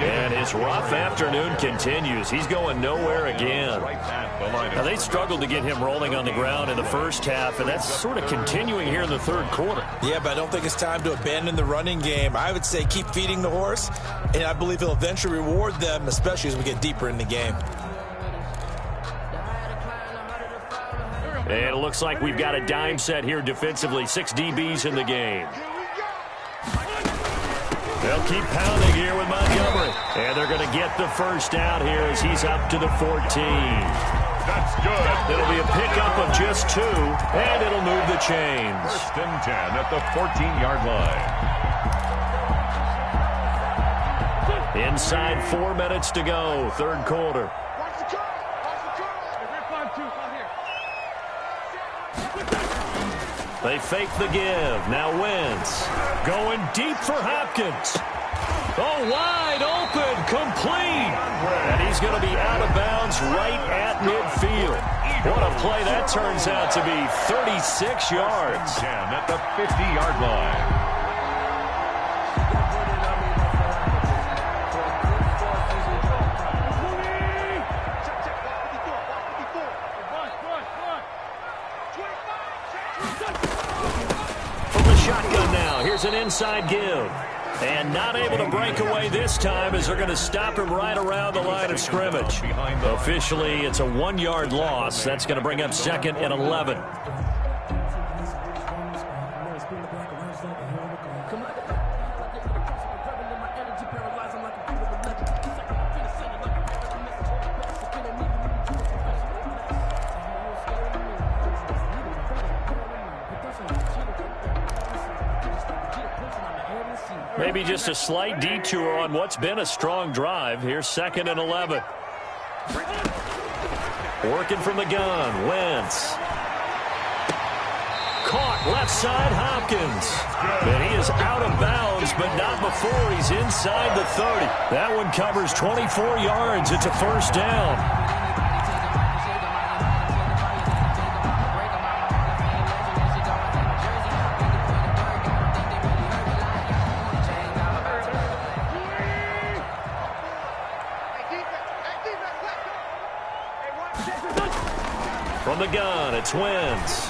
And his rough afternoon continues. He's going nowhere again. Now, they struggled to get him rolling on the ground in the first half, and that's sort of continuing here in the third quarter. Yeah, but I don't think it's time to abandon the running game. I would say keep feeding the horse, and I believe he'll eventually reward them, especially as we get deeper in the game. And it looks like we've got a dime set here defensively. 6 DBs in the game. They'll keep pounding here with Montgomery. And they're going to get the first out here as he's up to the 14. That's good. It'll be a pickup of just 2, and it'll move the chains. First and 10 at the 14-yard line. Inside 4 minutes to go, third quarter. They fake the give. Now Wentz going deep for Hopkins. Oh, wide open, complete. And he's going to be out of bounds right at midfield. What a play that turns out to be. 36 yards. 10 at the 50-yard line. Shotgun now. Here's an inside give. And not able to break away this time as they're going to stop him right around the line of scrimmage. Officially, it's a 1-yard loss. That's going to bring up second and 11. Maybe just a slight detour on what's been a strong drive. Here's second and 11. Working from the gun, Wentz. Caught left side, Hopkins. And he is out of bounds, but not before he's inside the 30. That one covers 24 yards. It's a first down. From the gun, it's Wentz.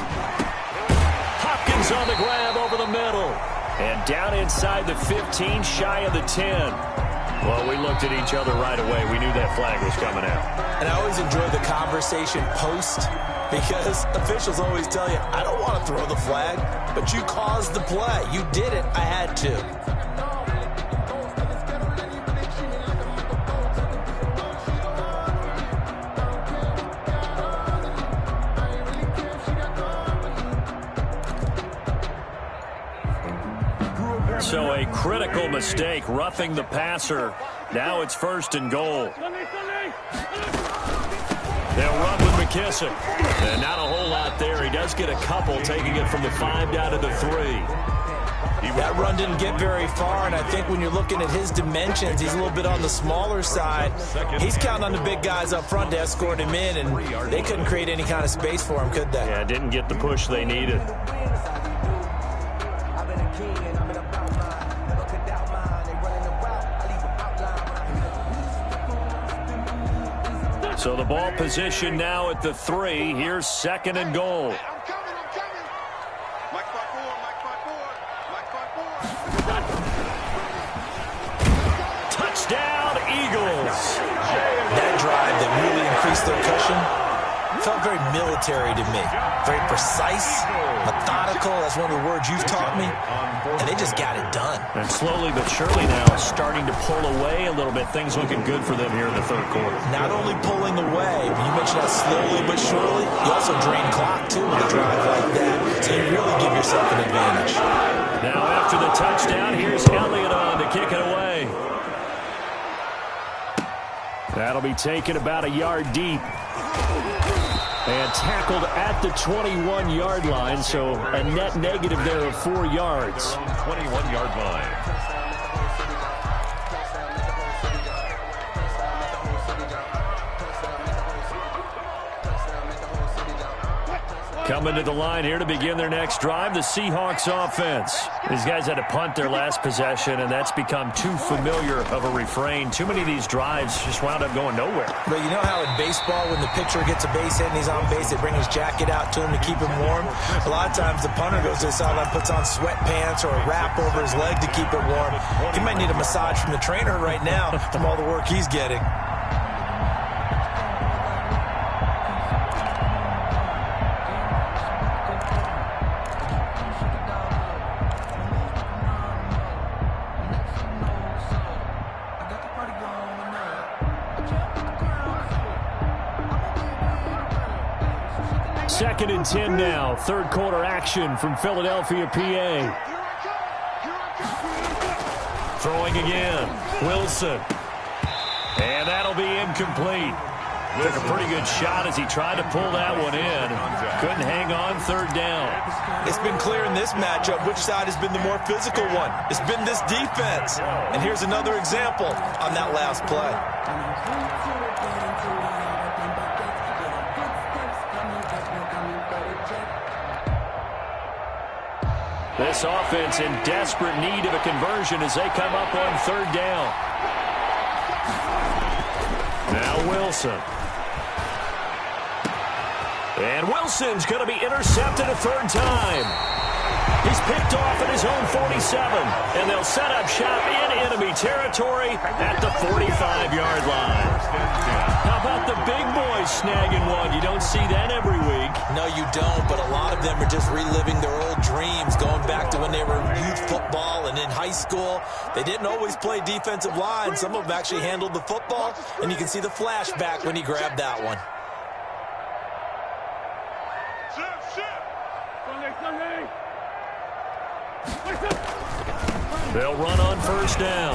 Hopkins on the grab over the middle. And down inside the 15, shy of the 10. Well, we looked at each other right away. We knew that flag was coming out. And I always enjoy the conversation post, because officials always tell you, I don't want to throw the flag, but you caused the play. You did it. I had to. So a critical mistake, roughing the passer. Now it's first and goal. They'll run with McKissick. And not a whole lot there. He does get a couple, taking it from the 5 down to the 3. That run didn't get very far, and I think when you're looking at his dimensions, he's a little bit on the smaller side. He's counting on the big guys up front to escort him in, and they couldn't create any kind of space for him, could they? Yeah, didn't get the push they needed. So the ball position now at the 3. Here's second and goal. Touchdown, Eagles. That drive that really increased their cushion felt very military to me. Very precise, methodical. That's one of the words you've taught me. And they just got it done. And slowly but surely now starting to pull away a little bit. Things looking good for them here in the third quarter. Not only pulling away, but you mentioned that slowly but surely, you also drain clock too with a drive like that. So you really give yourself an advantage. Now after the touchdown, here's Elliott on to kick it away. That'll be taken about a yard deep. And tackled at the 21-yard line, so a net negative there of 4 yards. 21-yard line. Coming to the line here to begin their next drive, the Seahawks offense. These guys had to punt their last possession, and that's become too familiar of a refrain. Too many of these drives just wound up going nowhere. But you know how in baseball, when the pitcher gets a base hit and he's on base, they bring his jacket out to him to keep him warm? A lot of times the punter goes to the sideline, puts on sweatpants or a wrap over his leg to keep it warm. He might need a massage from the trainer right now from all the work he's getting. Second and 10 now. Third quarter action from Philadelphia, PA. Throwing again. Wilson. And that'll be incomplete. Took a pretty good shot as he tried to pull that one in. Couldn't hang on. Third down. It's been clear in this matchup which side has been the more physical one. It's been this defense. And here's another example on that last play. This offense in desperate need of a conversion as they come up on third down. Now Wilson. And Wilson's going to be intercepted a third time. He's picked off at his own 47, and they'll set up shop in enemy territory at the 45-yard line. How about the big boys snagging one? You don't see that every week. No, you don't, but a lot of them are just reliving their old dreams, going back to when they were in youth football and in high school. They didn't always play defensive line. Some of them actually handled the football, and you can see the flashback when he grabbed that one. They'll run on first down.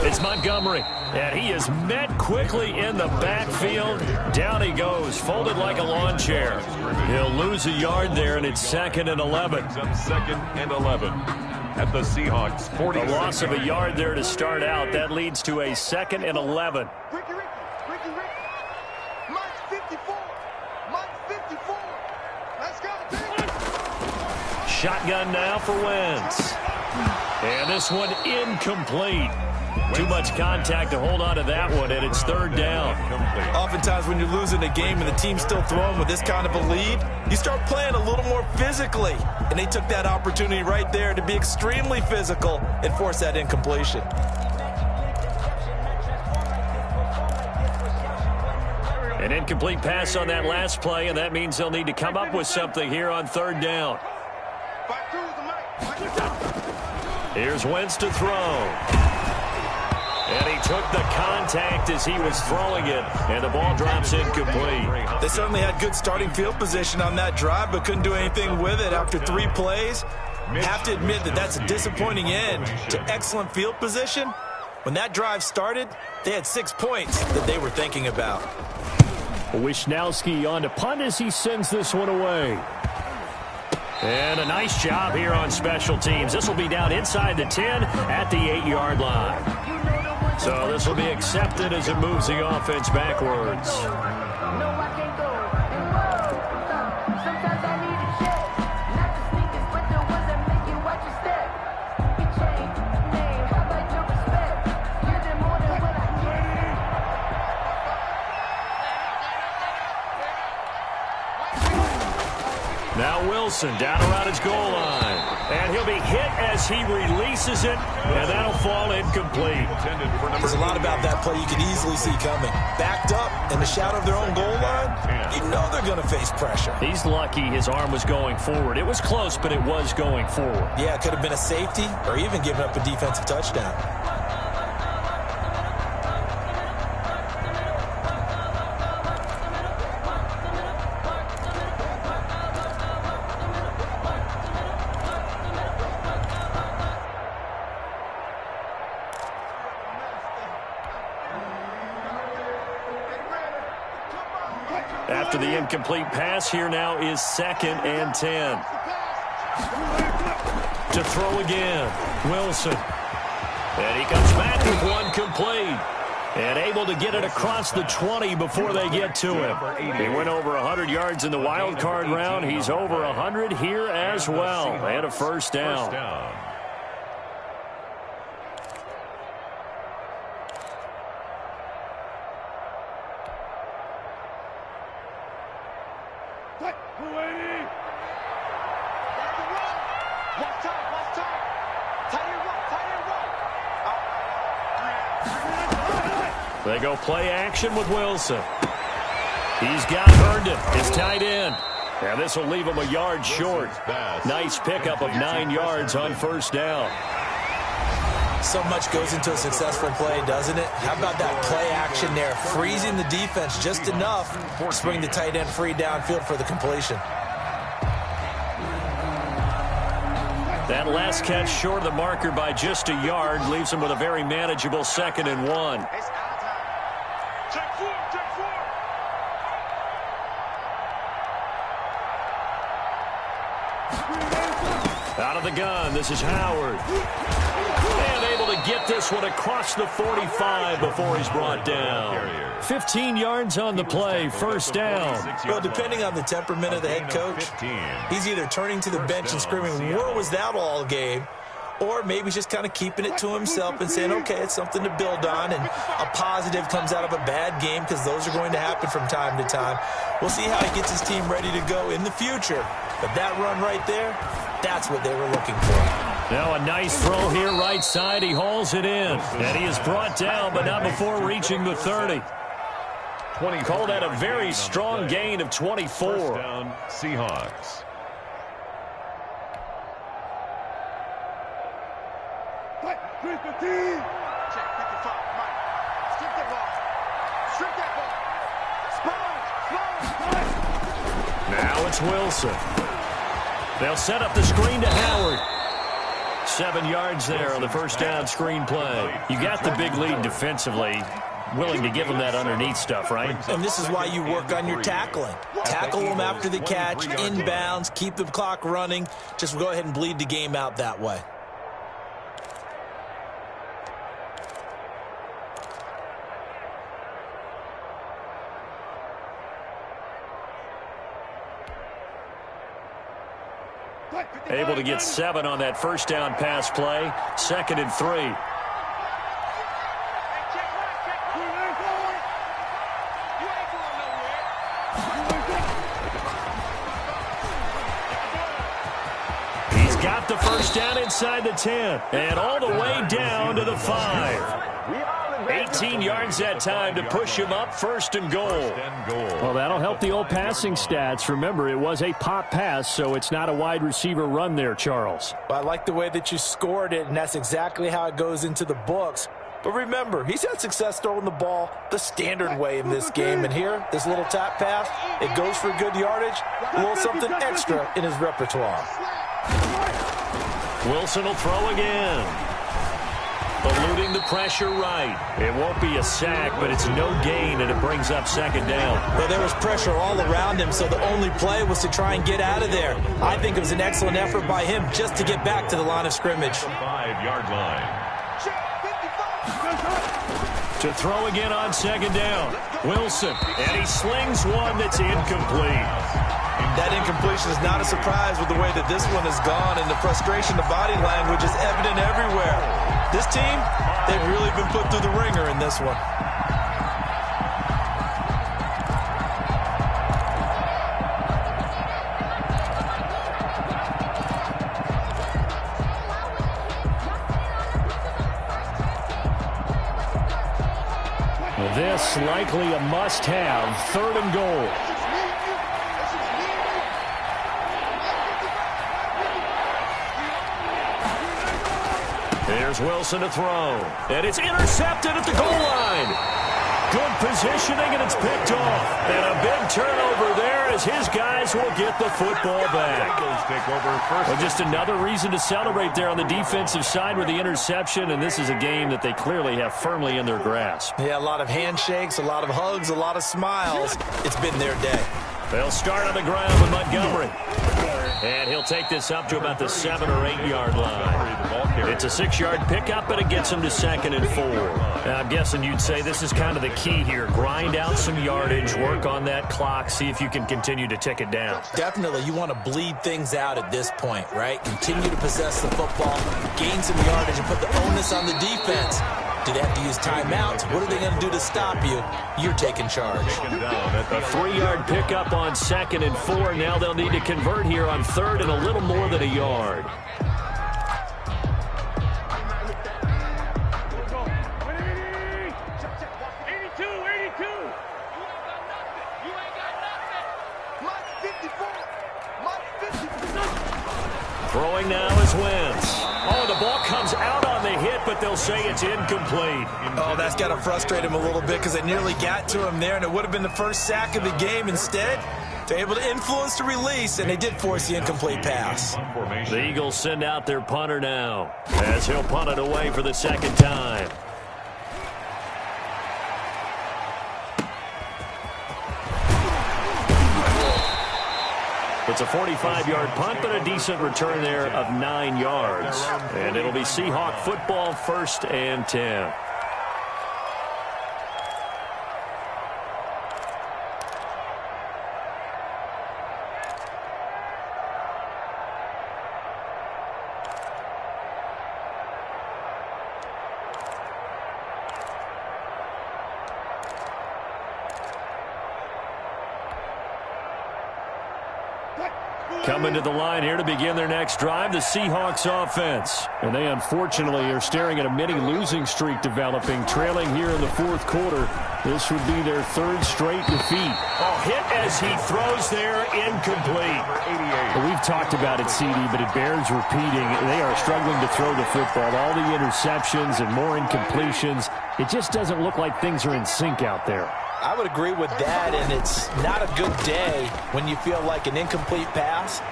It's Montgomery, and he is met quickly in the backfield. Down he goes, folded like a lawn chair. He'll lose a yard there, and it's 2nd and 11. Second and 11 at the Seahawks 40. A loss of a yard there to start out. That leads to a 2nd and 11. Ricky. Mike 54. Mike 54. Let's go. Shotgun now for Wentz. And this one incomplete. Too much contact to hold on to that one, and it's third down. Oftentimes when you're losing a game and the team's still throwing with this kind of a lead, you start playing a little more physically. And they took that opportunity right there to be extremely physical and force that incompletion. An incomplete pass on that last play, and that means they'll need to come up with something here on third down. Here's Wentz to throw. And he took the contact as he was throwing it, and the ball drops incomplete. They certainly had good starting field position on that drive, but couldn't do anything with it after 3 plays. Have to admit that that's a disappointing end to excellent field position. When that drive started, they had 6 points that they were thinking about. Wisnowski on to punt as he sends this one away. And a nice job here on special teams. This will be down inside the 10 at the 8-yard line. So this will be accepted as it moves the offense backwards. Now Wilson down around his goal line. And he'll be hit as he releases it, and that'll fall incomplete. There's a lot about that play you can easily see coming. Backed up in the shadow of their own goal line, you know they're going to face pressure. He's lucky his arm was going forward. It was close, but it was going forward. Yeah, it could have been a safety or even given up a defensive touchdown. after the incomplete pass. Here now is 2nd and 10. To throw again, Wilson. And he comes back with one complete. And able to get it across the 20 before they get to him. He went over 100 yards in the wild card round. He's over 100 here as well. And a first down. They go play action with Wilson. He's got Herndon, his tight end. And this will leave him a yard short. Nice pickup of 9 yards on first down. So much goes into a successful play, doesn't it? How about that play action there? Freezing the defense just enough to bring the tight end free downfield for the completion. That last catch short of the marker by just a yard leaves him with a very manageable 2nd and 1. Out of the gun, this is Howard. And able to get this one across the 45 before he's brought down. 15 yards on the play, first down. Well, depending on the temperament of the head coach, he's either turning to the bench and screaming, "Where was that all game?" Or maybe he's just kind of keeping it to himself and saying, okay, it's something to build on, and a positive comes out of a bad game, because those are going to happen from time to time. We'll see how he gets his team ready to go in the future. But that run right there, that's what they were looking for. Now a nice throw here right side. He hauls it in. And he is brought down, but not before reaching the 30. Call that a very strong gain of 24. First down, Seahawks. Check 55, Mike. Strip that ball. Strip that ball. Now it's Wilson. They'll set up the screen to Howard. 7 yards there on the first down screen play. You got the big lead defensively. Willing to give them that underneath stuff, right? And this is why you work on your tackling. Tackle them after the catch, inbounds, keep the clock running. Just go ahead and bleed the game out that way. Able to get 7 on that first down pass play. 2nd and 3. He's got the first down inside the 10 and all the way down to the 5. 18 yards that time to push him up, 1st and goal. Well, that'll help the old passing stats. Remember, it was a pop pass, so it's not a wide receiver run there, Charles. Well, I like the way that you scored it, and that's exactly how it goes into the books. But remember, he's had success throwing the ball the standard way in this game. And here, this little tap pass, it goes for good yardage, a little something extra in his repertoire. Wilson will throw again. Eluding the pressure right. It won't be a sack, but it's no gain, and it brings up 2nd down. Well, there was pressure all around him, so the only play was to try and get out of there. I think it was an excellent effort by him just to get back to the line of scrimmage. 5-yard line. To throw again on 2nd down. Wilson, and he slings one that's incomplete. That incompletion is not a surprise with the way that this one has gone, and the frustration, the body language is evident everywhere. This team, they've really been put through the ringer in this one. This likely a must-have, 3rd and goal. There's Wilson to throw. And it's intercepted at the goal line. Good positioning, and it's picked off. And a big turnover there as his guys will get the football back. Take over first. Well, just another reason to celebrate there on the defensive side with the interception, and this is a game that they clearly have firmly in their grasp. Yeah, a lot of handshakes, a lot of hugs, a lot of smiles. It's been their day. They'll start on the ground with Montgomery. And he'll take this up to about the 7 or 8 yard line. It's a 6-yard pickup, and it gets him to 2nd and 4. Now, I'm guessing you'd say this is kind of the key here. Grind out some yardage, work on that clock, see if you can continue to tick it down. Definitely, you want to bleed things out at this point, right? Continue to possess the football, gain some yardage, and put the onus on the defense. Do they have to use timeouts? What are they going to do to stop you? You're taking charge. A 3-yard pickup on 2nd and 4. Now they'll need to convert here on 3rd and a little more than a yard. Throwing now is Wentz. Oh, the ball comes out on the hit, but they'll say it's incomplete. Oh, that's got to frustrate him a little bit because they nearly got to him there, and it would have been the first sack of the game. Instead, they're able to influence the release, and they did force the incomplete pass. The Eagles send out their punter now as he'll punt it away for the 2nd time. It's a 45-yard punt, but a decent return there of 9 yards. And it'll be Seahawk football, 1st and 10. Coming to the line here to begin their next drive, the Seahawks offense. And they unfortunately are staring at a mini losing streak developing, trailing here in the 4th quarter. This would be their 3rd straight defeat. Oh, hit as he throws there, incomplete. Well, we've talked about it, CD, but it bears repeating. They are struggling to throw the football. All the interceptions and more incompletions. It just doesn't look like things are in sync out there. I would agree with that, and it's not a good day when you feel like an incomplete pass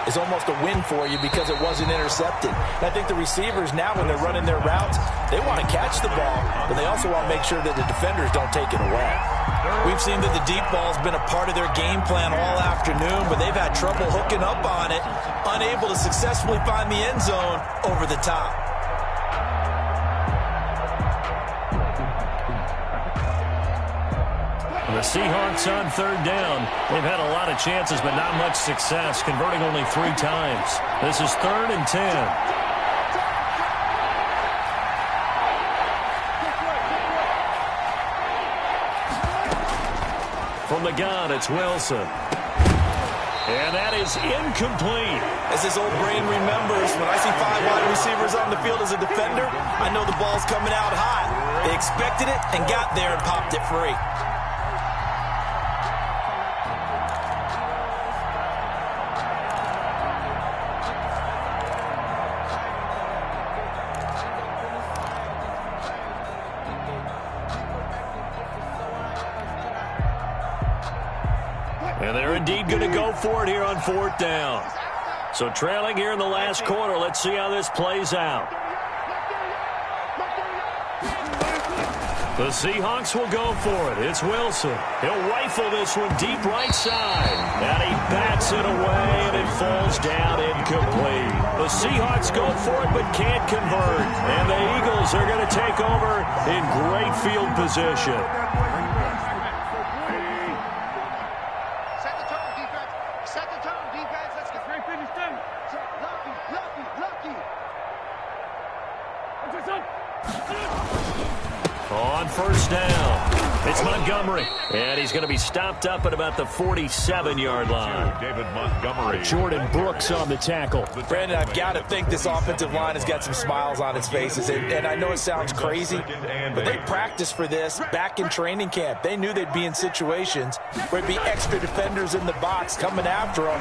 is almost a win for you because it wasn't intercepted. And I think the receivers now, when they're running their routes, they want to catch the ball, but they also want to make sure that the defenders don't take it away. We've seen that the deep ball has been a part of their game plan all afternoon, but they've had trouble hooking up on it, unable to successfully find the end zone over the top. The Seahawks on 3rd down. They've had a lot of chances, but not much success, converting only 3 times. This is 3rd and 10. From the gun, it's Wilson. And that is incomplete. As this old brain remembers, when I see 5 wide receivers on the field as a defender, I know the ball's coming out hot. They expected it and got there and popped it free. And they're indeed going to go for it here on 4th down. So trailing here in the last quarter, let's see how this plays out. The Seahawks will go for it. It's Wilson. He'll rifle this one deep right side. And he bats it away, and it falls down incomplete. The Seahawks go for it but can't convert. And the Eagles are going to take over in great field position. On 1st down, it's Montgomery. And he's going to be stopped up at about the 47-yard line. David Montgomery. Jordan Brooks on the tackle. Brandon, I've got to think this offensive line has got some smiles on its faces. And I know it sounds crazy, but they practiced for this back in training camp. They knew they'd be in situations where it'd be extra defenders in the box coming after them,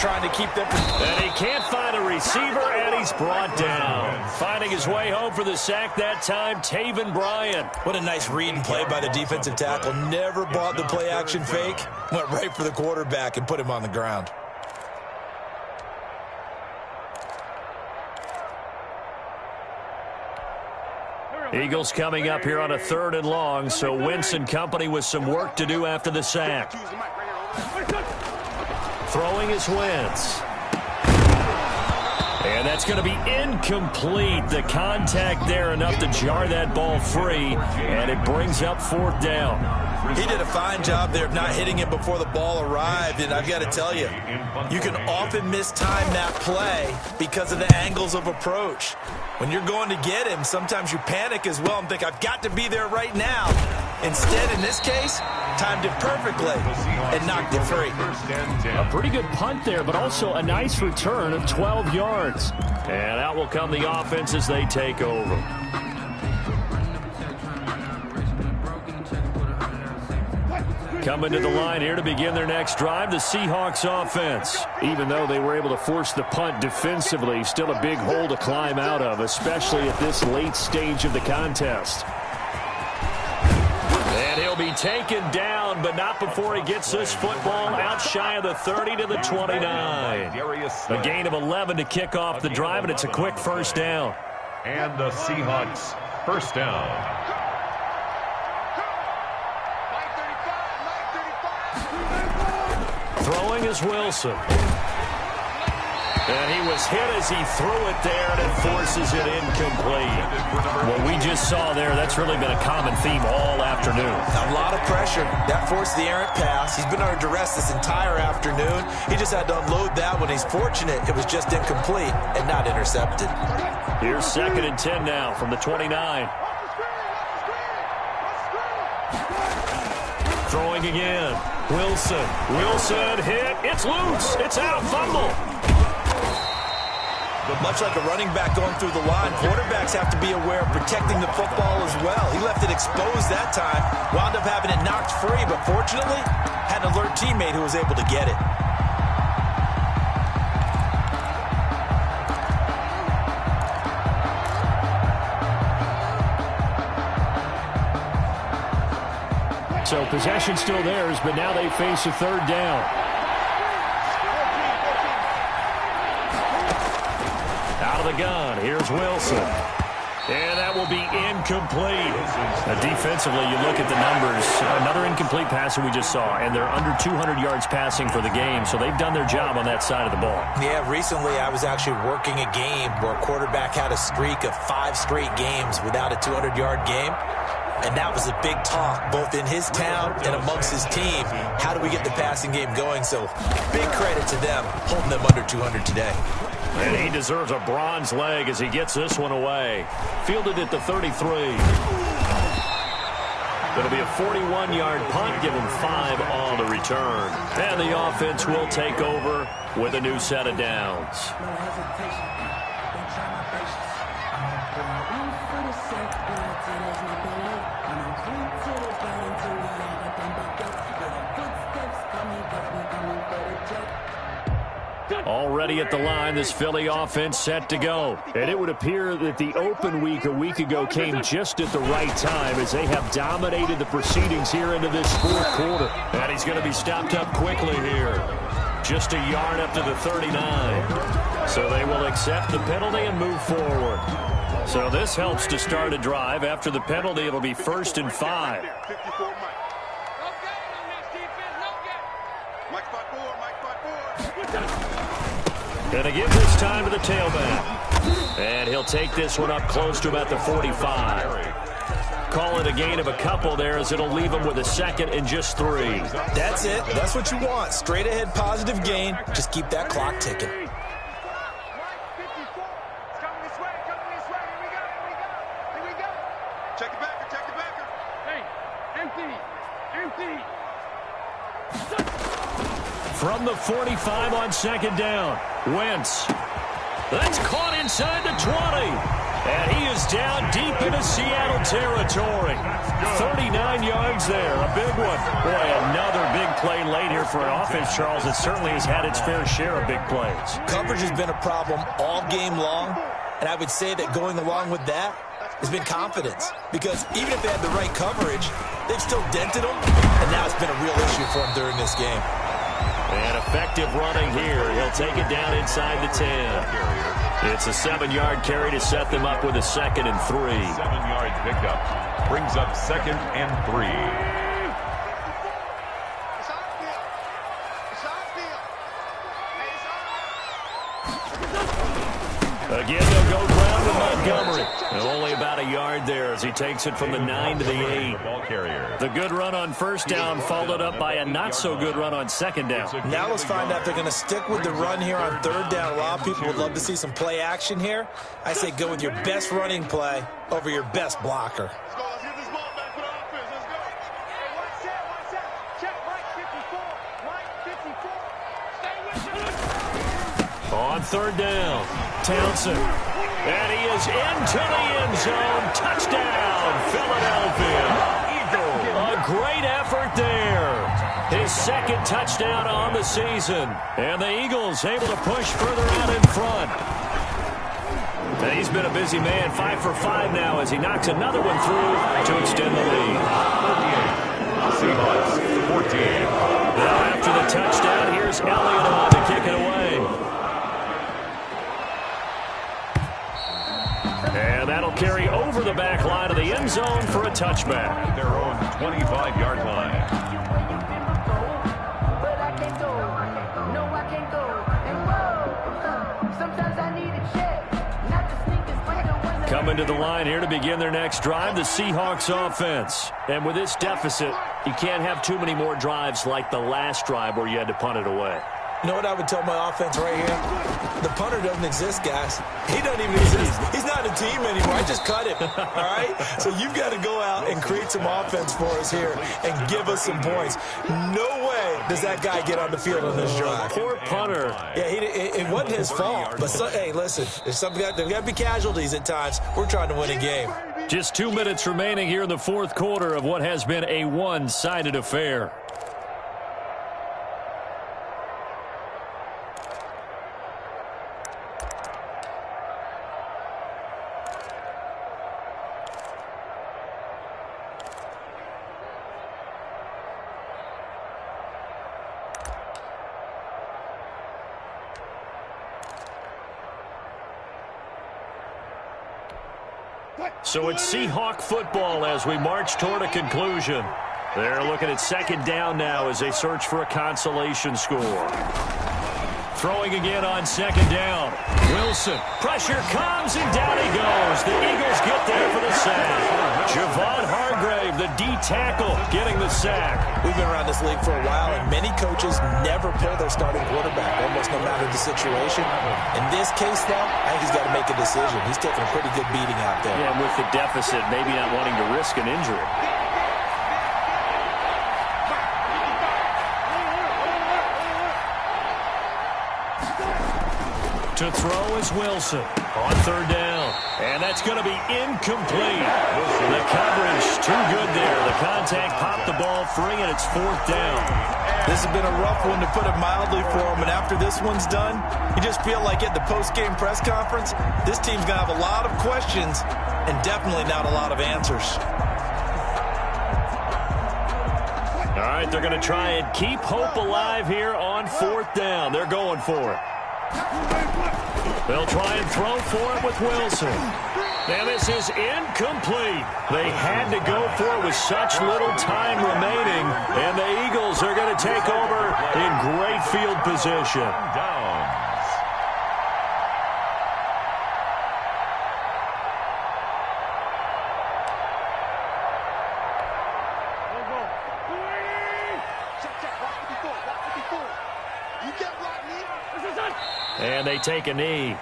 trying to keep them. And he can't find a receiver, and he's brought down. Finding his way home for the sack that time, Taven Bryan. What a nice read and play by the defense. defensive tackle never bought the play-action fake, went right for the quarterback and put him on the ground. Eagles coming up here on a 3rd and long, so Wentz and company with some work to do after the sack. Throwing is Wentz. And that's going to be incomplete. The contact there enough to jar that ball free, and it brings up 4th down. He did a fine job there of not hitting him before the ball arrived, and I've got to tell you, you can often mistime that play because of the angles of approach. When you're going to get him, sometimes you panic as well and think, I've got to be there right now. Instead, in this case, timed it perfectly and knocked it free. A pretty good punt there, but also a nice return of 12 yards. And out will come the offense as they take over. Coming to the line here to begin their next drive, the Seahawks offense. Even though they were able to force the punt defensively, still a big hole to climb out of, especially at this late stage of the contest. And he'll be taken down, but not before he gets this football out shy of the 30 to the 29. A gain of 11 to kick off the drive, and it's a quick 1st down. And the Seahawks 1st down. Throwing is Wilson. And he was hit as he threw it there, and it forces it incomplete. What we just saw there, that's really been a common theme all afternoon. A lot of pressure. That forced the errant pass. He's been under duress this entire afternoon. He just had to unload that one. He's fortunate it was just incomplete and not intercepted. Here's 2nd and 10 now from the 29. Throwing again. Wilson hit. It's loose. It's out. Fumble. But much like a running back going through the line, quarterbacks have to be aware of protecting the football as well. He left it exposed that time, wound up having it knocked free, but fortunately, had an alert teammate who was able to get it. So possession still theirs, but now they face a 3rd down. Out of the gun, here's Wilson. And that will be incomplete. Defensively, you look at the numbers. Another incomplete pass that we just saw, and they're under 200 yards passing for the game, so they've done their job on that side of the ball. Yeah, recently I was actually working a game where a quarterback had a streak of 5 straight games without a 200-yard game. And that was a big talk, both in his town and amongst his team. How do we get the passing game going? So big credit to them, holding them under 200 today. And he deserves a bronze leg as he gets this one away. Fielded at the 33. It'll be a 41-yard punt, give him 5 on the return. And the offense will take over with a new set of downs. Already at the line, this Philly offense set to go. And it would appear that the open week a week ago came just at the right time as they have dominated the proceedings here into this 4th quarter. And he's going to be stopped up quickly here. Just a yard up to the 39. So they will accept the penalty and move forward. So this helps to start a drive. After the penalty, it'll be 1st and 5. Gonna give this time to the tailback. And he'll take this one up close to about the 45. Call it a gain of a couple there as it'll leave him with a 2nd and just 3. That's it. That's what you want. Straight ahead positive gain. Just keep that clock ticking. Check the backer, check the backer. Hey, empty. From the 45 on 2nd down. Wentz. That's caught inside the 20. And he is down deep into Seattle territory. 39 yards there. A big one. Boy, another big play late here for an offense, Charles, that certainly has had its fair share of big plays. Coverage has been a problem all game long. And I would say that going along with that, has been confidence. Because even if they had the right coverage, they've still dented them, and now it's been a real issue for them during this game. And effective running here. He'll take it down inside the 10. It's a 7-yard carry to set them up with a 2nd and 3. 7-yard pickup brings up 2nd and 3. Again, they'll go ground with Montgomery. And only about a yard there as he takes it from the 9 to the 8. The good run on first down followed up by a not-so-good run on second down. Now let's find out if they're going to stick with the run here on third down. A lot of people would love to see some play action here. I say go with your best running play over your best blocker. On third down, Townsend. And he is into the end zone. Touchdown, Philadelphia. A great effort there. His 2nd touchdown on the season. And the Eagles able to push further out in front. And he's been a busy man, 5 for 5 now as he knocks another one through to extend the lead. Seahawks 14. Now after the touchdown, here's Elliott on to kick it away. And that'll carry over the back line of the end zone for a touchback. At their own 25-yard line. Coming to the line here to begin their next drive, the Seahawks offense. And with this deficit, you can't have too many more drives like the last drive where you had to punt it away. You know what I would tell my offense right here? The punter doesn't exist, guys. He doesn't even exist. He's not a team anymore. I just cut him, all right? So you've got to go out and create some offense for us here and give us some points. No way does that guy get on the field on this drive. Poor punter. Yeah, it wasn't his fault. But, hey, listen, there's got to be casualties at times. We're trying to win a game. Just 2 minutes remaining here in the fourth quarter of what has been a one-sided affair. So it's Seahawk football as we march toward a conclusion. They're looking at 2nd down now as they search for a consolation score. Throwing again on 2nd down. Wilson. Pressure comes and down he goes. The Eagles get there for the sack. Javon Hargrave, the D tackle, getting the sack. We've been around this league for a while, and many coaches never pull their starting quarterback, almost no matter the situation. In this case, though, I think he's got to make a decision. He's taking a pretty good beating out there. Yeah, and with the deficit, maybe not wanting to risk an injury. To throw is Wilson on third down. And that's going to be incomplete. The coverage too good there. The contact popped the ball free, and it's 4th down. This has been a rough one, to put it mildly, for him. And after this one's done, you just feel like at the post-game press conference, this team's going to have a lot of questions and definitely not a lot of answers. All right, they're going to try and keep hope alive here on 4th down. They're going for it. They'll try and throw for it with Wilson. And this is incomplete. They had to go for it with such little time remaining. And the Eagles are going to take over in great field position. And they take a knee.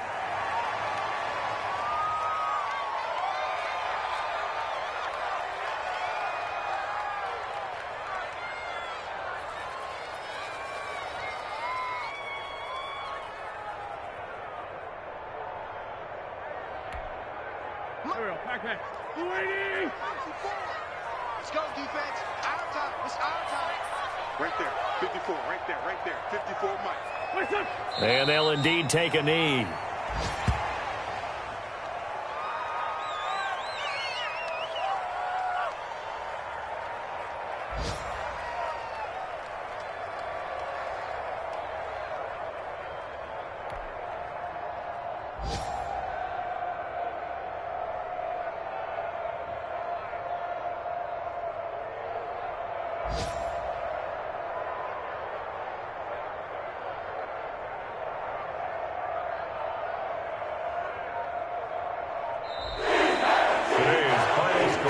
Let's go, defense. Our time. It's our time. Right there. 54. Right there. Right there. 54, Mike. And they'll indeed take a knee.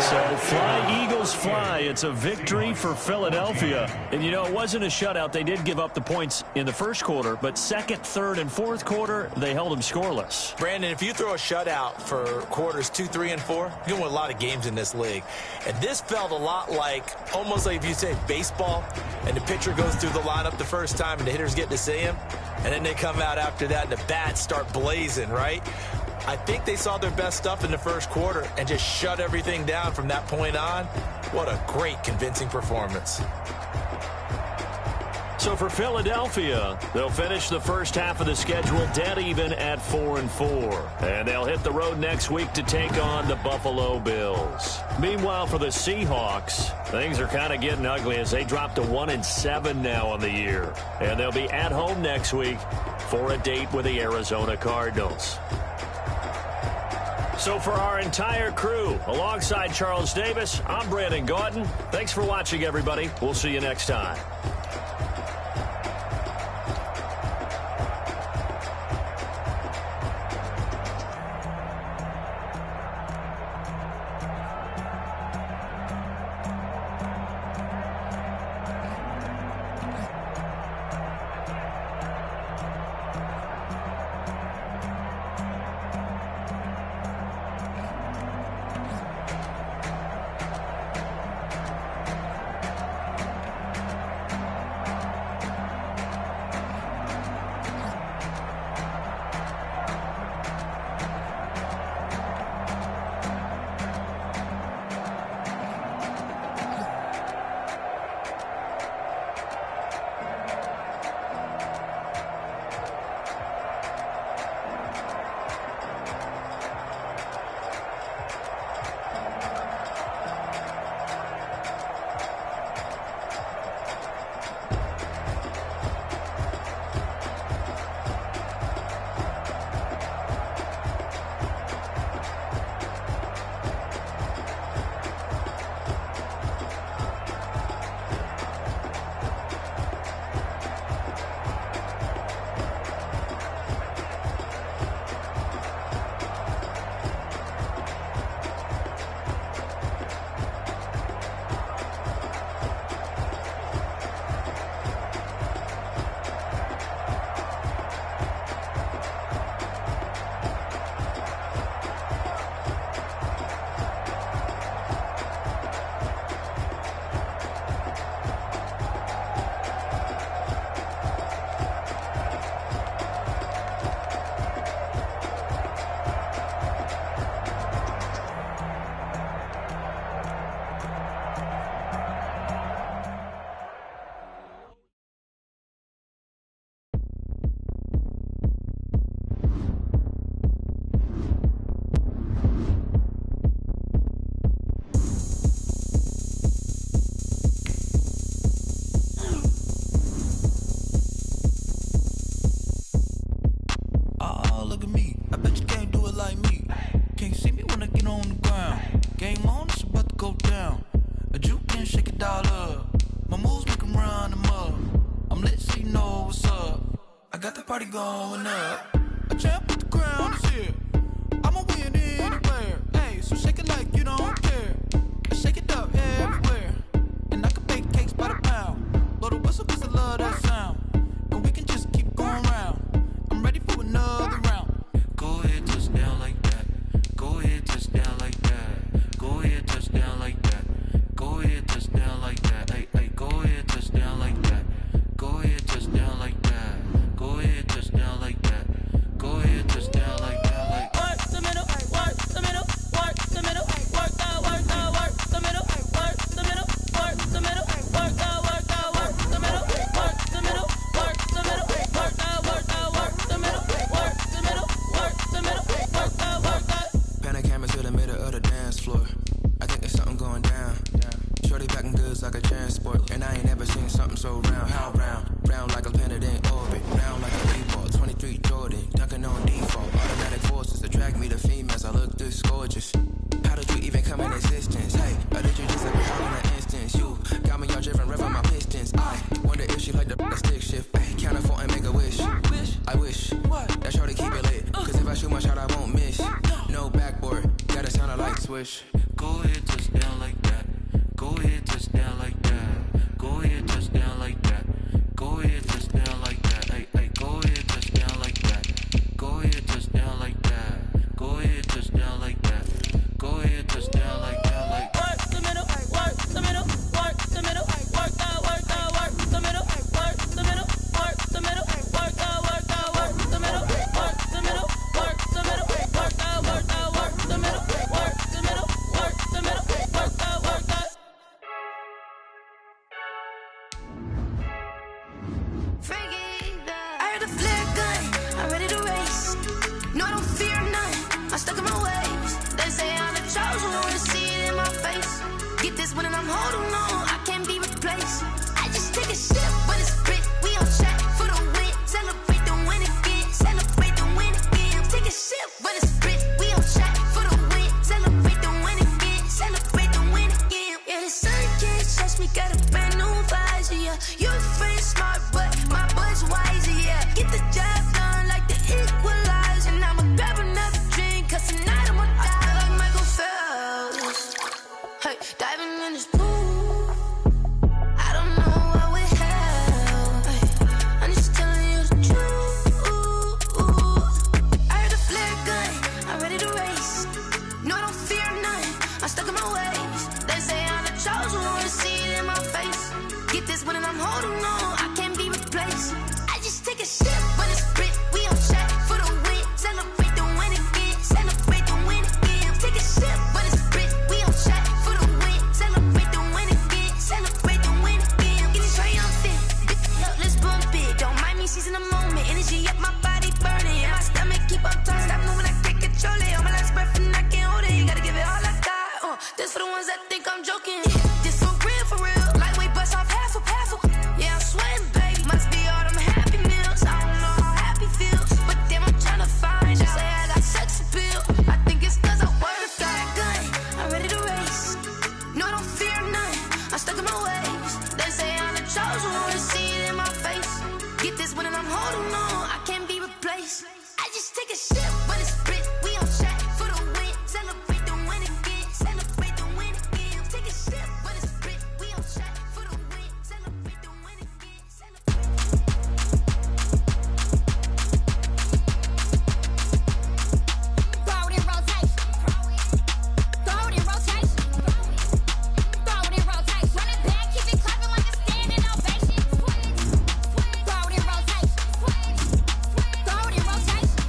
So fly, Eagles, fly. It's a victory for Philadelphia. And, you know, it wasn't a shutout. They did give up the points in the first quarter, but second, third, and fourth quarter, they held them scoreless. Brandon, if you throw a shutout for quarters 2, 3, and 4, you can win a lot of games in this league. And this felt a lot like, almost like if you say baseball, and the pitcher goes through the lineup the first time and the hitters get to see him, and then they come out after that and the bats start blazing, right? I think they saw their best stuff in the first quarter and just shut everything down from that point on. What a great, convincing performance. So for Philadelphia, they'll finish the first half of the schedule dead even at 4-4. And they'll hit the road next week to take on the Buffalo Bills. Meanwhile, for the Seahawks, things are kind of getting ugly as they drop to 1-7 now on the year. And they'll be at home next week for a date with the Arizona Cardinals. So for our entire crew, alongside Charles Davis, I'm Brandon Gaudin. Thanks for watching, everybody. We'll see you next time. Party going up. A champ with the crown is here. I'ma win anywhere. Hey, so shake it like you don't care. Shake it up everywhere. And I can bake cakes by the pound. Blow the whistle 'cause I love that sound. And we can just keep going round. I'm ready for another round. Go ahead, touch down like that. Go ahead, touch down like that. Go ahead, touch down like that. Go ahead, touch down like that. Hey, hey, go ahead, touch down like that. Go ahead, touch down like that. Go ahead, touch down like that. Go ahead, touch down like that. cause I look this gorgeous. How did you even come in existence? Hey, or did you just like me all in an instance? You got me all driven, revving my pistons. I wonder if she like the stick shift. Hey, count it 4 and make a wish. I wish that shorty keep it lit. Cause if I shoot my shot, I won't miss. No backboard, gotta sound like swish. Go ahead, touch down like that. Go ahead, touch down like that. Go ahead, touch down like that. Go ahead, touch down like that. Hey, hey, go ahead, touch down like that. Go ahead, touch down like that. Go ahead, touch down like that. Go ahead, touch down like that. Like work the middle, work the middle, work the middle, work that, work the middle, work the middle, work the middle, work that, work the middle, work the middle, work the middle, work that, work the middle, work the middle, work the middle, work that, work that. I heard a flare gun, I'm ready to race. No, I don't fear none, I'm stuck in my ways. They say I'm the chosen one, to see it in my face. Get this one and I'm holding on, I can't be replaced. I just take a sip, but it's spit, we on track for the win. Celebrate the win again, celebrate the win again. Take a sip, but it's spit, we on track for the win. Celebrate the win again, celebrate the win again. Yeah, the sun can't touch me, got a brand new visor, yeah. You friend smart, but my boy's wiser, yeah. Get the job done like the equalizer. And I'ma grab another drink, cause tonight I'ma die like Michael Phelps. Hey, diving in this pool, I don't know what we have. Hey, I'm just telling you the truth. I heard a flare gun, I'm ready to race. No, I don't fear none, I'm stuck in my ways. They say I'm the chosen one, to see it in my face. Get this one and I'm holding on, I can't be replaced. I just take a sip, but it's spit, we on track for the win. Celebrate the win again, celebrate the win again. Take a sip, but it's spit, we on track for the win. Celebrate the win again, celebrate the win again. Getting triumphant, let's bump it. Don't mind me seizing the moment, energy up my body burning. My stomach keep up turning, stop moving, I can't control it. On my last breath and I can't hold it. You gotta give it all I got. This for the ones that think I'm joking. This for real, lightweight bust off half a. Yeah, I'm sweating, baby. Must be all them happy meals. I don't know how happy feels, but damn, I'm tryna find out. Say I got sex appeal. I think it's cause I work. Got a gun, I'm ready to race. No, I don't fear none, I'm stuck in my ways. They say I'm the chosen one, to see it in my face. Get this one and I'm holding on, I can't be replaced. I just take a sip, but it's spit, we on track for the win. Celebrate the win again, celebrate the win again. Take a sip, but it's spit, we on track for the win. Celebrate the win again, Throw it in rotation. Throw it in rotation. Throw it in rotation. Run it back, keep it clapping like a standing ovation. Throw it in rotation. Throw it in rotation.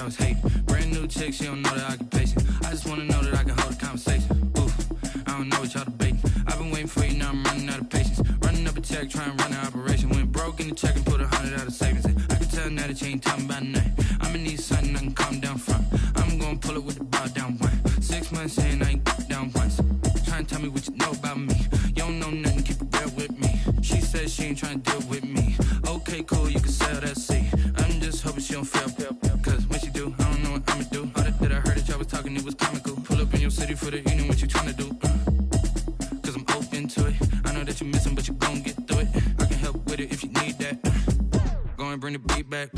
I was hating. Brand new chick, she don't know the occupation. I just wanna know that I can hold a conversation. Oof, I don't know what y'all debating. I've been waiting for you, now I'm running out of patience. Running up a check, trying to run an operation. Went broke in the check and put 100 out of savings in. I can tell now that you ain't talking about nothing. I'ma need something I can calm down from. I'm gonna pull it with the bar down one. 6 months in, I ain't down once. Trying to tell me what you know about me. You don't know nothing, keep it real with me. She says she ain't trying to deal with me. Okay, cool, you can sell that seat. I'm just hoping she don't fail. Cause when she do, I don't know what I'ma do. All that I heard that y'all was talking, it was comical. Pull up in your city for the evening, what you trying to do? Cause I'm open to it. I know that you missing, but you gon' get through it. I can help with it if you need that. Go and bring the beat back.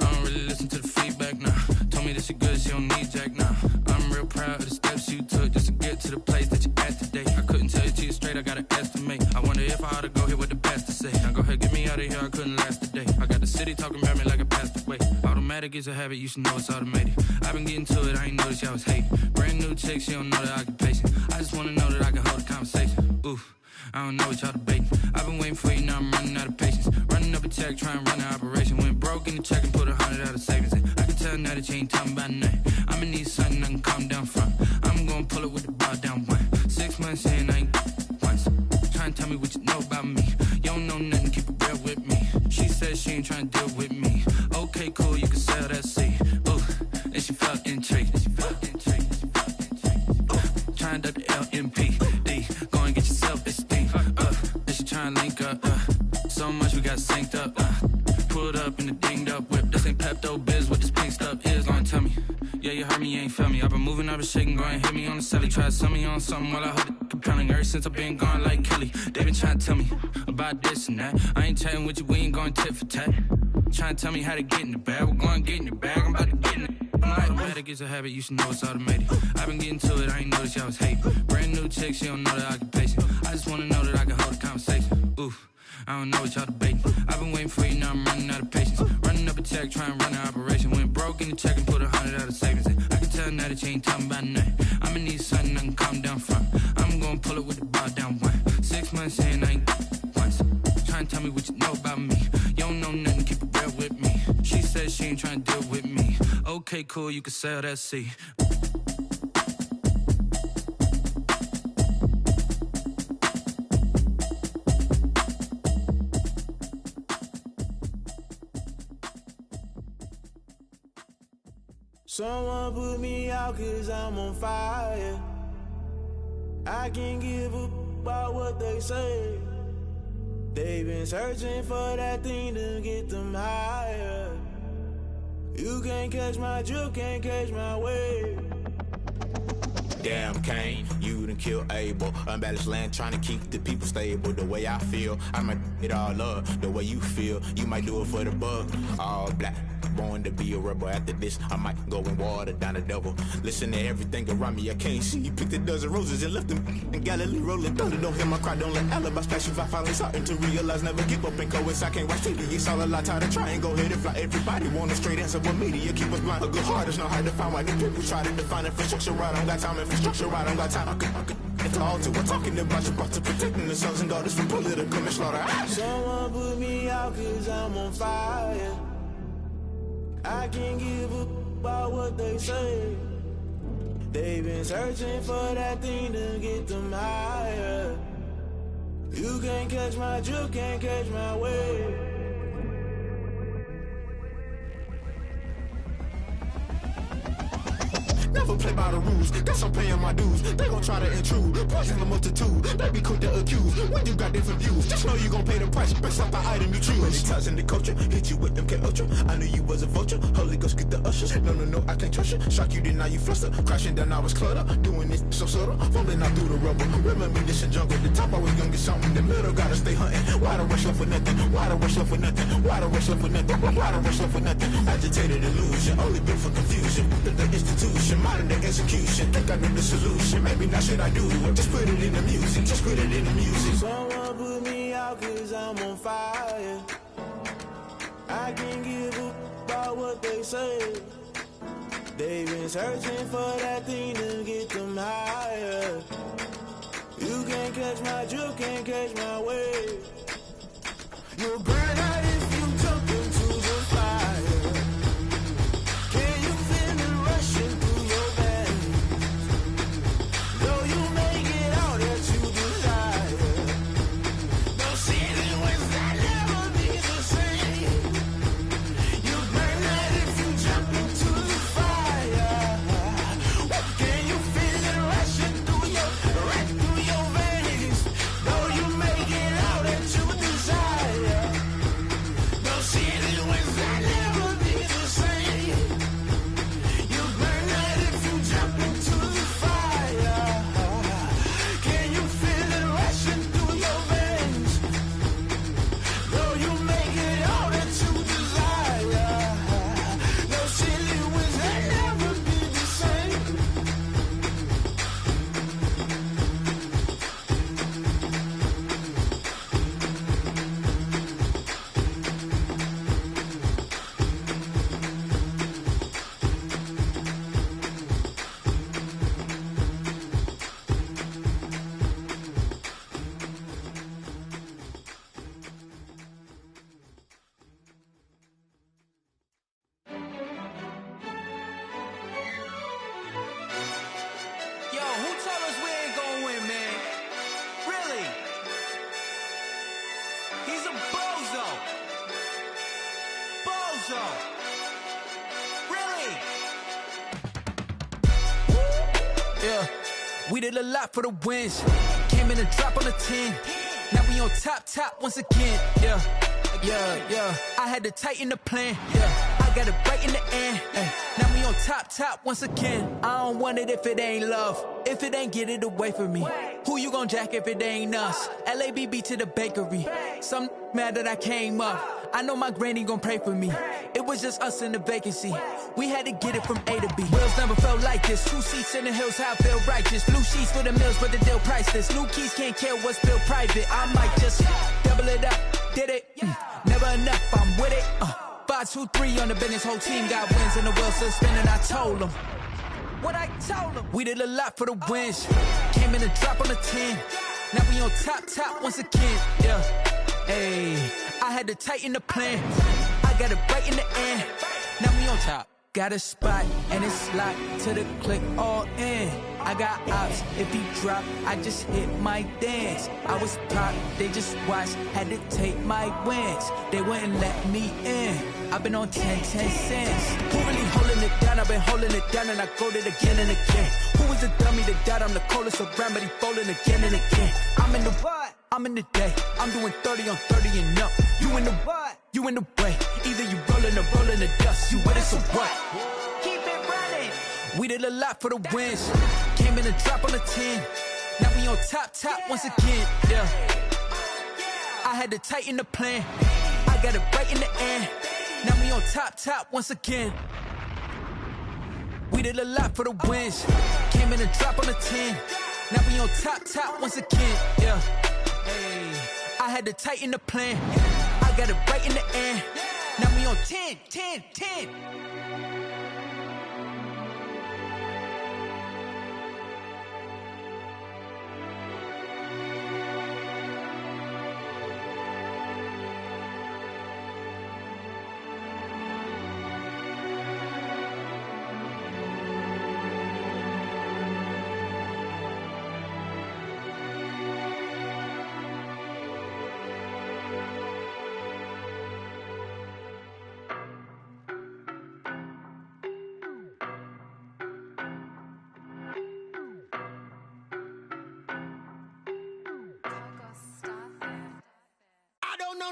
I don't really listen to the feedback, nah. Told me that she good, she don't need jack, nah. I'm real proud of the steps you took just to get to the place that you at today. I couldn't tell you to you straight, I gotta estimate. I wonder if I ought to go here with the best to say. Now go ahead, get me out of here, I couldn't last a day. I got the city talking about me like I passed away. Automatic is a habit, you should know it's automated. I've been getting to it, I ain't noticed y'all was hating. Brand new chick, she don't know the occupation. I just wanna know that I can hold a conversation. Oof, I don't know what y'all debating. I've been waiting for you, now I'm running out of patience. Running up a check, trying to run an operation. Went broke in the check and put 100 out of savings in. I can tell now that you ain't talking about nothing. I'ma need something I can calm down from. I'm gonna pull it with the bar down one. 6 months in, I ain't once. Trying to tell me what you know about me. You don't know nothing, keep it real with me. She says she ain't trying to deal with me. Okay, cool, you can sell that seat. Ooh, and she felt intrigued. Trying to duck the LMP. Go and get your self-esteem. And she trying to link up. So much we got synced up. Pulled up in the dinged up whip. This ain't Pepto-Biz, what this pink stuff is. Long tell me. Yeah, you heard me, you ain't felt me. I've been moving, I've been shaking, go and hit me on the celly. Try to sell me on something while I hold it compelling. Ever since I've been gone like Kelly, they been trying to tell me about this and that. I ain't chatting with you, we ain't going tit for tat. Trying to tell me how to get in the bag. We're going to get in the bag, I'm about to get in it. Automatic is a habit, you should know it's automated. I've been getting to it, I ain't noticed y'all was hating. Brand new chick, she don't know the occupation. I just wanna know that I can hold a conversation. Oof, I don't know what y'all debating. I've been waiting for you, now I'm running out of patience. Running up a check, trying to run an operation. Went broke in the check and put 100 out of savings in. I can tell now that you ain't talking about nothing. I'ma need something I can calm down from. I'm gonna pull it with the bar down one. 6 months in, I ain't once. Trying to tell me what you know about me. You don't know nothing, keep it real with me. She says she ain't trying to deal with me. Okay, cool, you can sell that seat. Someone put me out cause I'm on fire. I can't give up about what they say. They've been searching for that thing to get them higher. You can't catch my drift, can't catch my wave. Damn Kane, you done killed Abel. Unbalanced land trying to keep the people stable. The way I feel, I might it all up. The way you feel, you might do it for the buck. All black, born to be a rebel. After this, I might go and water down the devil. Listen to everything around me, I can't see. Picked a dozen roses and left them in Galilee rolling thunder. Don't hear my cry, don't let alibis pass you. I finally starting to realize, never give up and coincide. I can't watch TV, it's all a lot. Tired of trying, go ahead and fly. Everybody want a straight answer, but media keep us blind. A good heart is not hard to find. Why the people try to define infrastructure right? I don't got time, infrastructure right, I don't got time. I could it's all to. We're talking about you, brought to protecting the sons and daughters from political manslaughter. Someone put me out cause I'm on fire. I can't give up about what they say. They've been searching for that thing to get them higher. You can't catch my drift, can't catch my wave. Never play by the rules, guess I'm paying my dues. They gon' try to intrude, poison the multitude. They be quick to accuse when you got different views. Just know you gon' pay the price based off the item you choose. Many times in the culture, hit you with them K Ultra. I knew you was a vulture, Holy Ghost get the ushers. No, I can't trust you. Shock you, then now you fluster. Crashing down, I was cluttered. Doing this so subtle, falling out through the rubble. Remember this in jungle, the top I was young and something. The middle gotta stay hunting. Why the rush left for nothing? Why the rush left for nothing? Why the rush left for nothing? Why the rush left for nothing? Agitated illusion, only built for confusion. The institution, modern day execution. Think I knew the solution. Maybe now should I do it? Just put it in the music. Just put it in the music. Someone put me out cause I'm on fire. I can't give up about what they say. They've been searching for that thing to get them higher. You can't catch my drift, can't catch my wave. You'll burn out if you jump into the fire. Can you feel so. Really? Yeah, we did a lot for the wins. Came in a drop on the 10. Now we on top once again. Yeah. I had to tighten the plan. Yeah, I got it right in the end. Now we on top once again. I don't want it if it ain't love. If it ain't, get it away from me. Who you gon' jack if it ain't us? LABB to the bakery. Some mad that I came up. I know my granny gon' pray for me. It was just us in the vacancy. We had to get it from A to B. Wheels never felt like this. 2 seats in the hills, how I feel righteous. Blue sheets for the mills, but the deal priceless. New keys can't care what's built private. I might just double it up. Did it? Never enough, I'm with it. 5, 2, 3 on the business. Whole team got wins and the wheels still spinning. I told them what I told them. We did a lot for the wins. Came in a drop on the 10. Now we on top once again. Yeah. Hey, I had to tighten the plan. I got it right in the end. Now we on top. Got a spot and it's locked to the click all in. I got ops, if he drop, I just hit my dance. I was pop, they just watched, had to take my wins. They wouldn't let me in. I've been on 10 cents. Who really holding it down? I've been holding it down and I go it again and again. Who was the dummy that died? I'm the coldest around, but he folding again and again. I'm in the what? I'm in the day. I'm doing 30 on 30 and up. You in the what? You in the way. Either you rolling or rolling the dust. You with us or what? Keep it running. We did a lot for the wins. Came in a drop on the 10. Now we on top once again. Yeah. I had to tighten the plan. I got it right in the end. Now we on top once again. We did a lot for the wins. Came in a drop on the 10. Now we on top once again. Yeah. Hey, I had to tighten the plan. I got it right in the end. Now we on 10.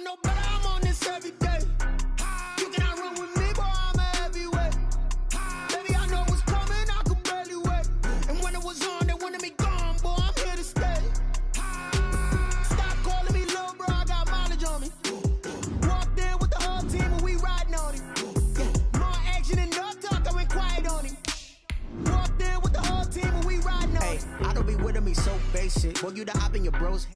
No better, I'm on this every day. You cannot run with me, boy, I'm a heavyweight. Baby, I know what's coming, I could barely wait. And when it was on, they wanted me gone, boy, I'm here to stay. Stop calling me little bro, I got mileage on me. Walked in with the whole team and we riding on him. Yeah, more action and no talk, I went quiet on him. Walked in with the whole team and we riding on him. I don't be with me so basic. Boy, you the op in your bros.